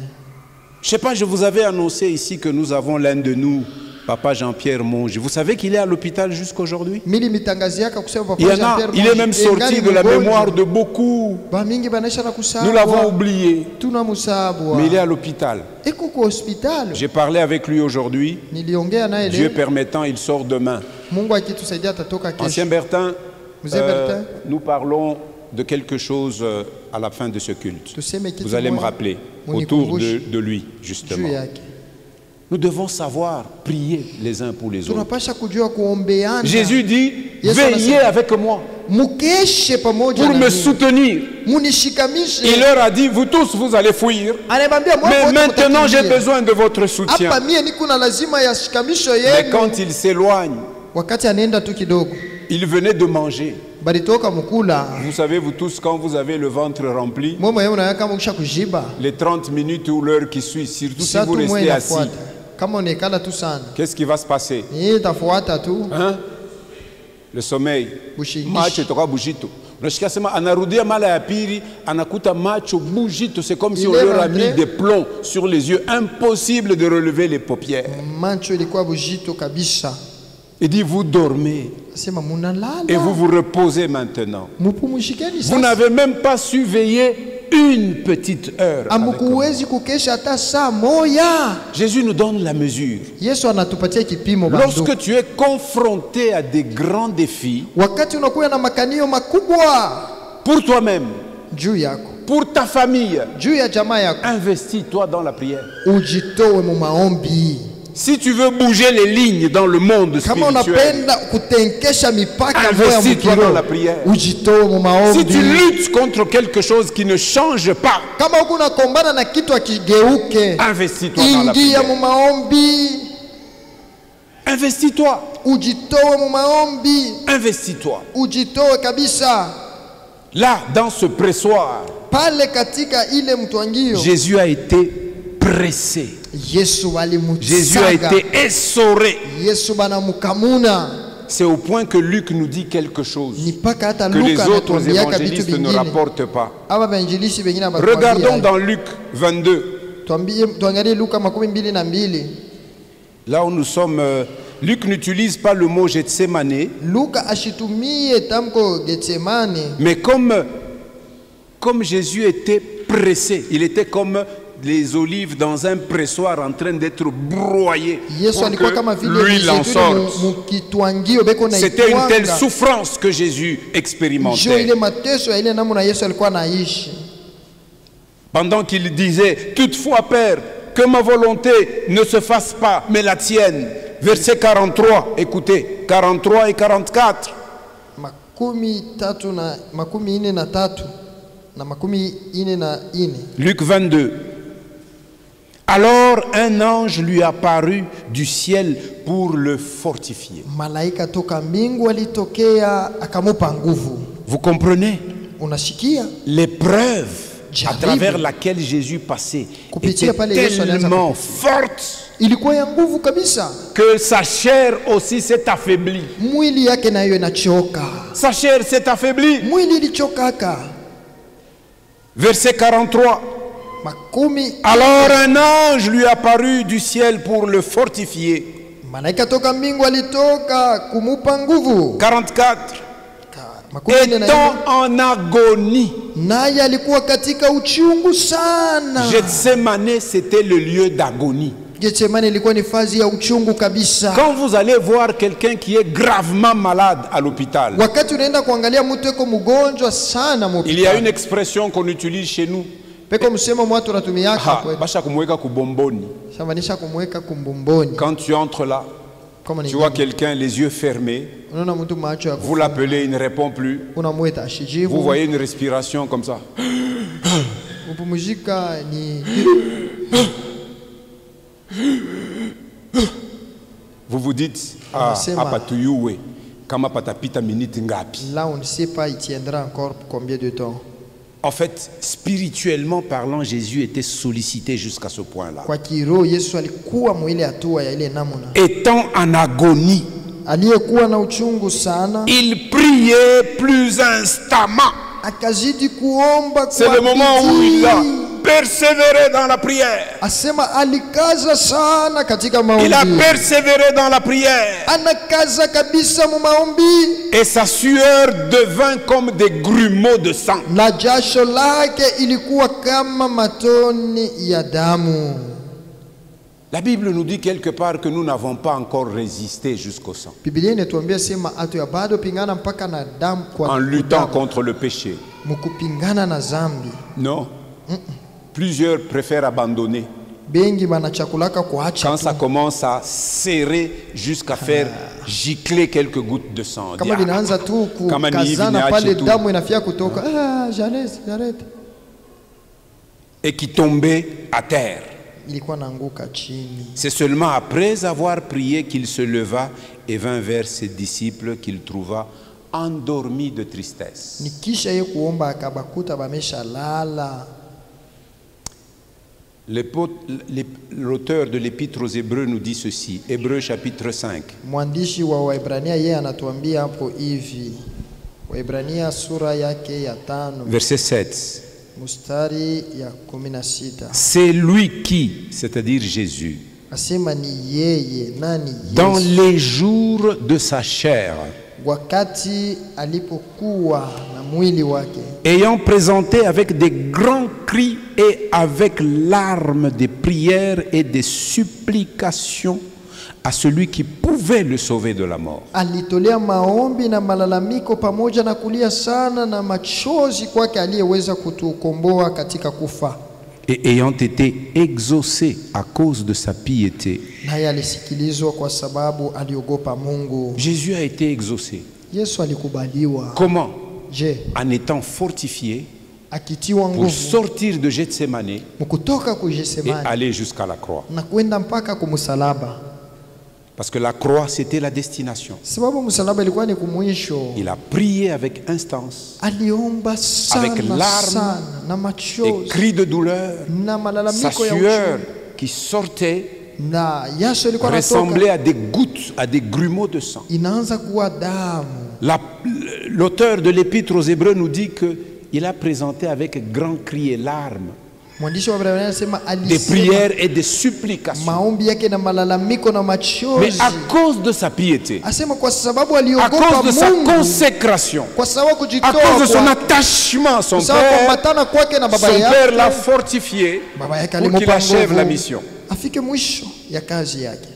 Je ne sais pas, je vous avais annoncé ici que nous avons l'un de nous, Papa Jean-Pierre Monge. Vous savez qu'il est à l'hôpital jusqu'aujourd'hui? Mili mitangaziaka kusema papa Il Jean-Pierre est Monge, même ingali sorti de la mgonjwa. mémoire de beaucoup. Ba mingi banaisha na kusabwa. Nous l'avons oublié, Tunamusabwa. mais il est à l'hôpital. Eko kwa hospitali. J'ai parlé avec lui aujourd'hui. Niliongea naye Dieu leo. permettant, il sort demain. Mungu akitusaidia atatoka kesho. Ancien Bertin, Mzee Bertin, nous parlons de quelque chose à la fin de ce culte. tuseme kitu Vous allez me moja, rappeler autour munikumbushe de lui, juu justement. yake. Nous devons savoir prier les uns pour les autres. Tunapasha kujua kuombeana. Jésus dit, Yesu veillez anasema, avec moi mukeshe pamoja pour na me mimi. soutenir. Munishikamishe. Il leur a dit, vous tous, vous allez fuir. Anamwambia mwa Mais wote maintenant, j'ai mtakimbia. besoin de votre soutien. Hapa mie niko na lazima ya shikamisho Mais yenu. quand il s'éloigne, Wakati anaenda tu kidogo, il venait de manger. balitoka mukula. Vous savez, vous tous, quand vous avez le ventre rempli, Mwe mwenyewe unaweka kama ukisha kujiba. les 30 minutes ou l'heure qui suit, surtout si Saa vous tu mwe restez assis, inafuata. Kama unaikala tu sana. qu'est-ce qui va se passer? Yeye itafuata tu. Hein? Le sommeil. Bushingishi. Macho toka bujito. Unasikia sema anarudia mara ya pili anakuta macho bujito, c'est comme si Il on est leur a rentré. mis des plombs sur les yeux, impossible de relever les paupières. Macho ilikuwa bujito kabisa. Il dit vous dormez Sema munalala. et vous vous reposez maintenant. Mupumshikeni Vous sasa. n'avez même pas su veiller une petite heure. avec moi. Amukuwezi kukesha hata saa moya. Jésus nous donne la mesure. Yesu anatupatia kipimo bandu. Lorsque tu es confronté à des grands défis Wakati unakuwa na makanio makubwa pour toi-même, juu yako, pour ta famille, juu ya jamaa yako, investis-toi dans la prière. ujitowe mu maombi. Si tu veux bouger les lignes dans le monde Kama spirituel, unapenda kutenkesha mipaka moya investis-toi dans la mukiro, prière. ujitowe mu Si tu maombi. luttes contre quelque chose qui ne change pas, Kama huku unakombana na kitu akigeuke, investis-toi dans la ingia mu prière. maombi, Investis-toi, ujitowe mu maombi, investis-toi. ujitowe kabisa. Là, dans ce pressoir, Pale katika ile mtwangio, Jésus a été pressé. Yesu Jésus a walimutsaga, été essoré. Yesu banamukamuna. C'est au point que Luc nous dit quelque chose Ni paka hata que les Luka autres anatuambiaka vitu évangélistes ne vingine. rapportent pas. Aba bainjilishi bengine Regardons abatuambia. dans Luc 22. Tuangalie Luka 22. Là où nous sommes, Luc n'utilise pas le mot Gethsemane, Luka ashitumie tamko Getsemane, mais comme Jésus était pressé, il était comme les olives dans un pressoir en train d'être broyées Yesu pour alikuwa kama que vile l'huile en mzeituni sorte. mukitwangio beko na C'était une telle itwanga. souffrance que Jésus Njo expérimentait. ile mateso ya ile namna Yesu alikuwa anaishi. Pendant qu'il disait, toutefois Père, que ma volonté ne se fasse pas, mais la tienne. Verset 43, écoutez, 43 et 44. Makumi ine na tatu na makumi ine na ine. Luc 22. Alors un ange lui apparut du ciel pour le fortifier. Malaika toka mbingu alitokea akamupa nguvu. Vous comprenez? Unashikia? L'épreuve à Jaribu. travers laquelle Jésus passait Kupitia était pale Yesu alianza tellement kupitia. forte Ilikuwa ya nguvu kabisa. que sa chair aussi s'est affaiblie. Mwili yake nayo inachoka. Sa chair s'est affaiblie. Mwili ilichokaka. Verset 43. Makumi. Alors un ange lui apparut du ciel pour le fortifier. Malaika toka mbingu alitoka kumupa nguvu. 44. Makumi ine na Étant ine. en agonie. Naye alikuwa katika uchungu sana. Gethsemane, c'était le lieu d'agonie. Getsemane ilikuwa ni fazi ya uchungu kabisa. Quand vous allez voir quelqu'un qui est gravement malade à l'hôpital, Wakati unaenda kuangalia mtu yuko mgonjwa sana il y a une mhospitali. expression qu'on utilise chez nous. Peko msemo mwatu natumiaka Ah, kwetu. basha kumweka kubomboni. Shambanisha kumweka kumbumboni. Quand tu entres là, Kama ni tu vois quelqu'un les yeux fermés, unaona mtu macho ya vous l'appelez, il ne répond plus. unamwita Vous ashijibu. voyez une respiration comme ça. Upumzika ni Vous vous dites, ah, Unasema. hapa tuyuwe, kama patapita minute ngapi. là on ne sait pas il tiendra encore combien de temps. En fait, spirituellement parlant, Jésus était sollicité jusqu'à ce point-là. Kwa kiroho Yesu alikuwa mwile hatua ya ile namna. Étant en agonie, Aliyekuwa na uchungu sana il priait plus instamment. akazidi kuomba C'est kwa le moment où il a bidii. persévéré dans la prière. Asema alikaza sana katika Il a maombi. persévéré dans la prière. Anakaza kabisa mu maombi. Et sa sueur devint comme des grumeaux de sang. Na jasho lake ilikuwa kama matoni ya damu. La Bible nous dit quelque part que nous n'avons pas encore résisté jusqu'au sang. Biblia inatuambia sema atu ya bado pingana mpaka na damu kwa En luttant damu. contre le péché. Mukupingana na zambi. Non. Plusieurs préfèrent abandonner. Bengi banachakulaka kuacha Quand tu. ça commence à serrer jusqu'à faire gicler quelques gouttes de sang. Kama vinaanza tu Kama ni hivi kukazana niache pale tu. damu inafia kutoka. J'arrête. Et qui tombait à terre. Ilikuwa naanguka chini. C'est seulement après avoir prié qu'il se leva et vint vers ses disciples qu'il trouva endormis de tristesse. Nikisha ye kuomba akabakuta bamesha lala. L'auteur de l'épître aux Hébreux nous dit ceci, Hébreux chapitre 5. Mwandishi wa Waebrania yeye anatuambia hapo hivi. Waebrania sura yake ya 5 Verset 7. mstari ya 16. C'est lui qui, c'est-à-dire Jésus, Asema ni yeye nani dans Yesu. les jours de sa chair, Wakati alipokuwa na mwili wake ayant présenté avec des grands cris et avec larmes des prières et des supplications à celui qui pouvait le sauver de la mort. alitolea maombi na malalamiko pamoja na kulia sana na machozi kwake aliyeweza kutukomboa katika kufa. Et ayant été exaucé à cause de sa piété. Naye alisikilizwa kwa sababu aliogopa Mungu. Jésus a été exaucé. Yesu alikubaliwa. Comment? Je, En étant fortifié akitiwa pour nguvu sortir de Gethsemane mkutoka et kujesemani aller jusqu'à la croix. na kwenda mpaka kumsalaba, Parce que la croix, c'était la destination. sababu msalaba ilikuwa ni kumwisho. Il a prié avec instance, Aliomba sana Avec larmes sana na et machozi cris de douleur. na Sa malalamiko ya sueur uchungu, qui sortait na jasho ilikuwa ressemblait natoka à des gouttes, à des grumeaux de sang. inaanza kuwa damu. L'auteur de l'épître aux Hébreux nous dit qu'il a présenté avec grands cris et larmes Mwandishi wa Waebrania anasema des prières et des supplications. maombi yake na malalamiko na Mais machozi. à cause de sa piété, Asema kwa sababu à aliogopa cause de sa Mungu, consécration, kwa sababu à kujitoa cause de son kwa attachement à son sababu père, kuambatana kwake na baba son père l'a yake, fortifié baba yake pour qu'il alimpa achève la nguvu mission. afike mwisho ya kazi yake.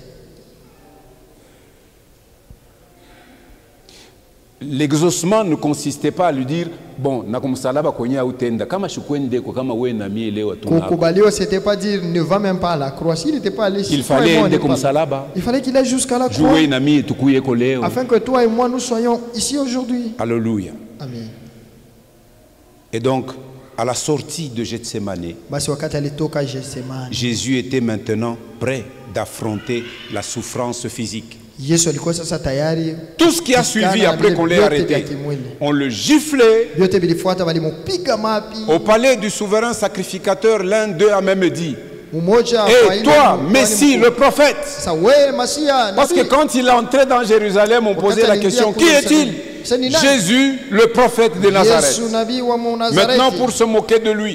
L'exaucement ne consistait pas à lui dire bon nakumsalaba kwenye autenda kama shukwendeko kama wewe na mie leo tunako. Kukubaliwa, c'était pas dire ne va même pas à la croix. S'il n'était pas allé, Il fallait ende kumsalaba. il fallait qu'il aille jusqu'à la croix Jouer na mie tukuyeko leo. afin que toi et moi nous soyons ici aujourd'hui. Alléluia. Amen. Et donc à la sortie de Gethsemane, Basi wakati alitoka Gethsemane, Jésus était maintenant prêt d'affronter la souffrance physique. Yesu alikuwa sasa tayari. Tout ce qui a suivi après qu'on l'ait arrêté, on le giflait. Vyote vilifuata, walimupiga mapi. Au palais du souverain sacrificateur, l'un d'eux a même dit Mmoja et toi, Messie, le prophète. Sasa wewe Masia, Parce que quand il est entré dans Jérusalem, on posait la question, qui est-il? Jésus, le prophète de Nazareth. Yesu nabii wa Nazareti. Maintenant, pour se moquer de lui,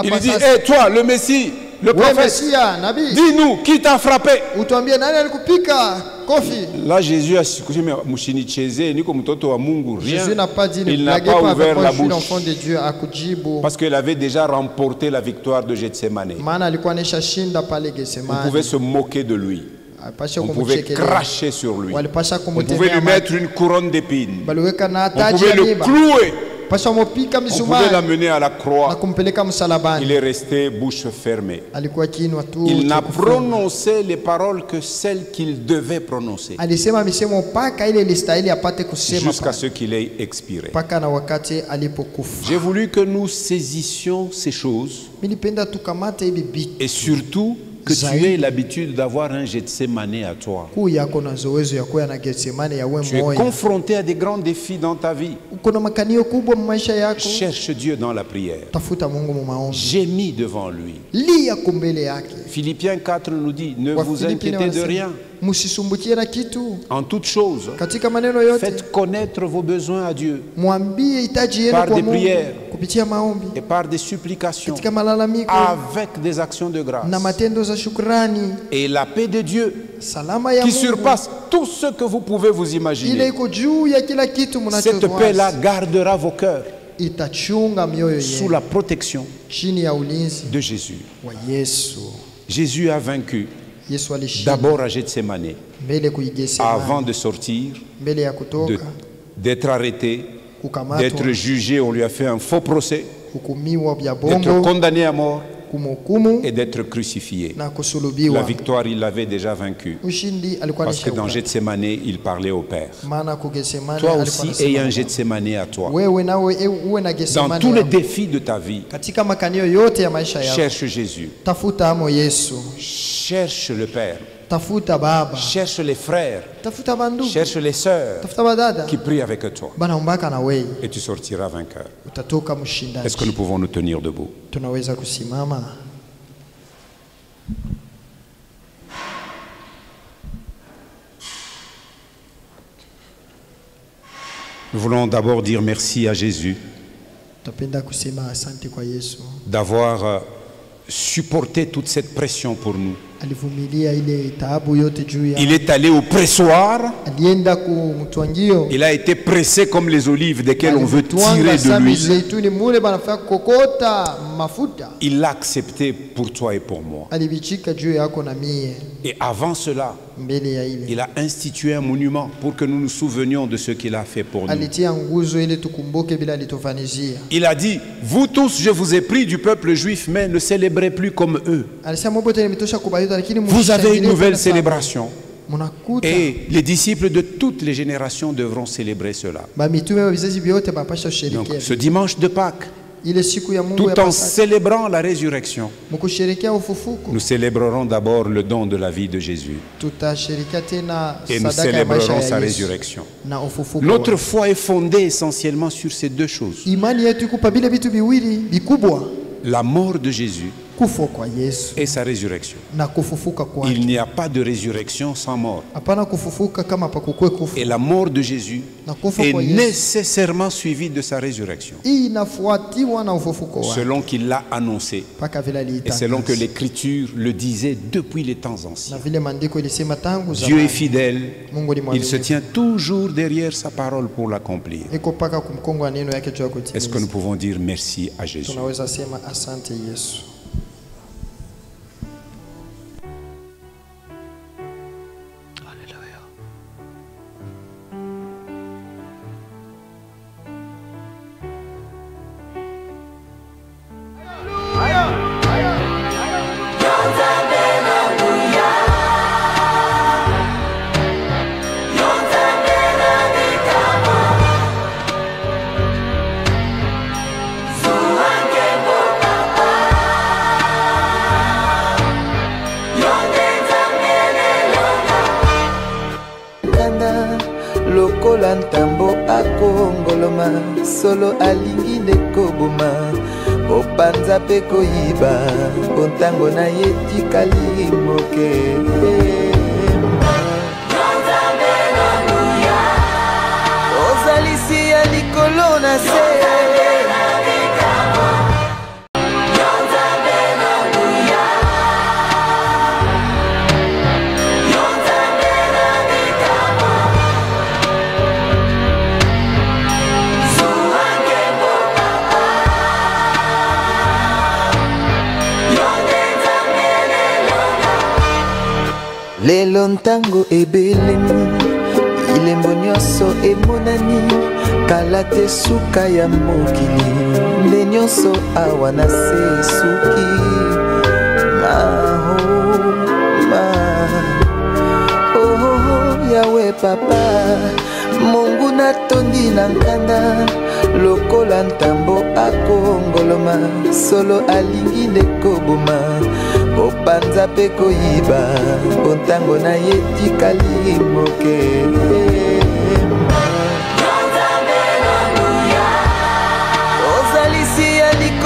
il Hapa dit, sasa, et toi, le Messie, le wewe prophète, Masia, nabii, dis-nous, qui t'a frappé? utuambie nani alikupika kofi? Là, Jésus a dit, mais mushinicheze, niko mtoto wa Mungu, rien. Jésus n'a pas dit ne Il n'a blaguez pas pas ouvert avec la moi, je suis bouche. l'enfant de Dieu, akujibu. Parce qu'il avait déjà remporté la victoire de Gethsemane. Maana alikuwa anashashinda pale On Gethsemane. pouvait se moquer de lui. Alipasha On pouvait kumchekelea. cracher sur lui. Walipasha On pouvait kumtemea lui mate. mettre une couronne d'épines. Baliweka na On taji pouvait ya le miba. clouer. Pasha mupika On pouvait misumari l'amener à la na croix. kumpeleka msalabani. Il est resté bouche fermée. Alikuwa kinywa tu. Il n'a cha kufunga. prononcé les paroles que celles qu'il devait prononcer. Alisema misemo mpaka ile ilistahili apate kusema Jusqu'à ce qu'il ait expiré. mpaka na wakati alipokufa. J'ai voulu que nous saisissions ces choses Nilipenda tukamate hivi vitu et surtout que tu aies l'habitude d'avoir un Gethsemane à toi. kuu yako na zoezo ya kuwa na Getsemane ya wewe Tu es moyo. confronté à des grands défis dans ta vie. Uko na makanio kubwa maisha yako. Cherche Dieu dans la prière. Tafuta Mungu mu maombi. Gémis devant lui. Lia kumbele yake. Philippiens 4 nous dit, ne Wa vous Filipi inquiétez de wanasema, rien. Msisumbukie na kitu. En toutes choses, Katika maneno yote faites connaître vos besoins à Dieu mwambie hitaji yenu Par kwa des Mungu prières. kupitia maombi, et par des supplications, katika malalamiko avec des actions de grâce. na matendo za shukrani. Et la paix de Dieu, Salama ya qui Mungu surpasse tout ce que vous pouvez vous ile imaginer, iko juu ya kila kitu cette paix-là mnachowaza gardera vos cœurs itachunga mioyo sous yenu la protection chini ya ulinzi de Jésus. wa Yesu. Jésus a vaincu Yesu alishinda d'abord à Gethsemane, mbele kuigesemani, avant de sortir, mbele ya kutoka d'être arrêté, kukamatwa, d'être jugé. On lui a fait un faux procès, hukumiwa vya d'être bongo, condamné à mort kumhukumu et d'être crucifié. na La kusulubiwa. victoire, il l'avait déjà vaincue. Ushindi alikuwa Parce que dans anashauka, Gethsemane, il parlait au Père. maana kugesemani Toi alikuwa aussi, anasema, aie un Gethsemane à toi. wewe nawe uwe na Dans Getsemani tous les yako. défis de ta vie, Katika makanio yote ya maisha yako cherche Jésus. tafuta amo Yesu, Cherche le Père. tafuta baba, Cherche les frères. tafuta bandugu, Cherche les sœurs tafuta badada qui prient avec toi. banaombaka na wewe, Et tu sortiras vainqueur. utatoka Est-ce que mshindaji. nous pouvons nous tenir debout? Tunaweza kusimama. Nous voulons d'abord dire merci à Jésus Tapenda kusema asante kwa Yesu, d'avoir supporté toute cette pression pour nous. alivumilia ile taabu yote juu ya, Il est allé au pressoir. alienda kumtwangio, Il a été pressé comme les olives desquelles on veut Alitwanga tirer de sa l'huile. mizeituni mule banafaa kokota mafuta, Il l'a accepté pour toi et pour moi. alivichika juu yako na mie. Et avant cela, Mbele ya ile il a institué un monument pour que nous nous souvenions de ce qu'il a fait pour nous. alitia nguzo ili tukumbuke bila alitufanizia. Il a dit, vous tous, je vous ai pris du peuple juif, mais ne célébrez plus comme eux. Alisema mbote nimetosha kubayuta, lakini Vous avez une mshangilie nouvelle tena sana. célébration. Munakuta Et les disciples de toutes les générations devront célébrer cela. ba mitume wa vizazi vyote bapasha Donc, kusherekea ce dimanche de Pâques, ile siku ya Mungu tout ya en Pasaka, célébrant la résurrection, mkusherekea ufufuko. nous célébrerons d'abord le don de la vie de Jésus. Tutasherekea tena Et nous sadaka ya maisha célébrerons sa ya Yesu résurrection. na ufufuko. Notre wake. foi est fondée essentiellement sur ces deux choses. Imani yetu iko pa vile vitu viwili vikubwa: La mort de Jésus kufo kwa Yesu et sa résurrection. na kufufuka kwake. Il n'y a pas de résurrection sans mort. Hapana kufufuka kama pakukwe kufa. Et la mort de Jésus Na kufa est kwa Yesu nécessairement suivie de sa résurrection, hii inafuatiwa na ufufuko wake selon qu'il l'a annoncé mpaka vile et aliitangaza. selon que l'Écriture le disait depuis les temps anciens. Na vile maandiko ilisema tangu Dieu zamani. est fidèle, Mungu ni il se mwaminifu. tient toujours derrière sa parole pour l'accomplir. Iko paka kumkongo wa neno yake juu ya Est-ce que nous kutimiza. pouvons dire merci à Jésus? Tunaweza sema asante Yesu. Lokola ntambo akongoloma solo alingi ndekoboma opanza pe koyiba ontango na ye tikali moke ozalisi ya likolo na se lelo ntango ebelemi ilembo nyonso emonani kala te suka ya mokili nde nyonso awa na se suki oh yawe papa Mungu natondi na nkanda lokola ntambo akongoloma solo alingi ndekoboma opanza pe koyiba ontango na ye tikali moke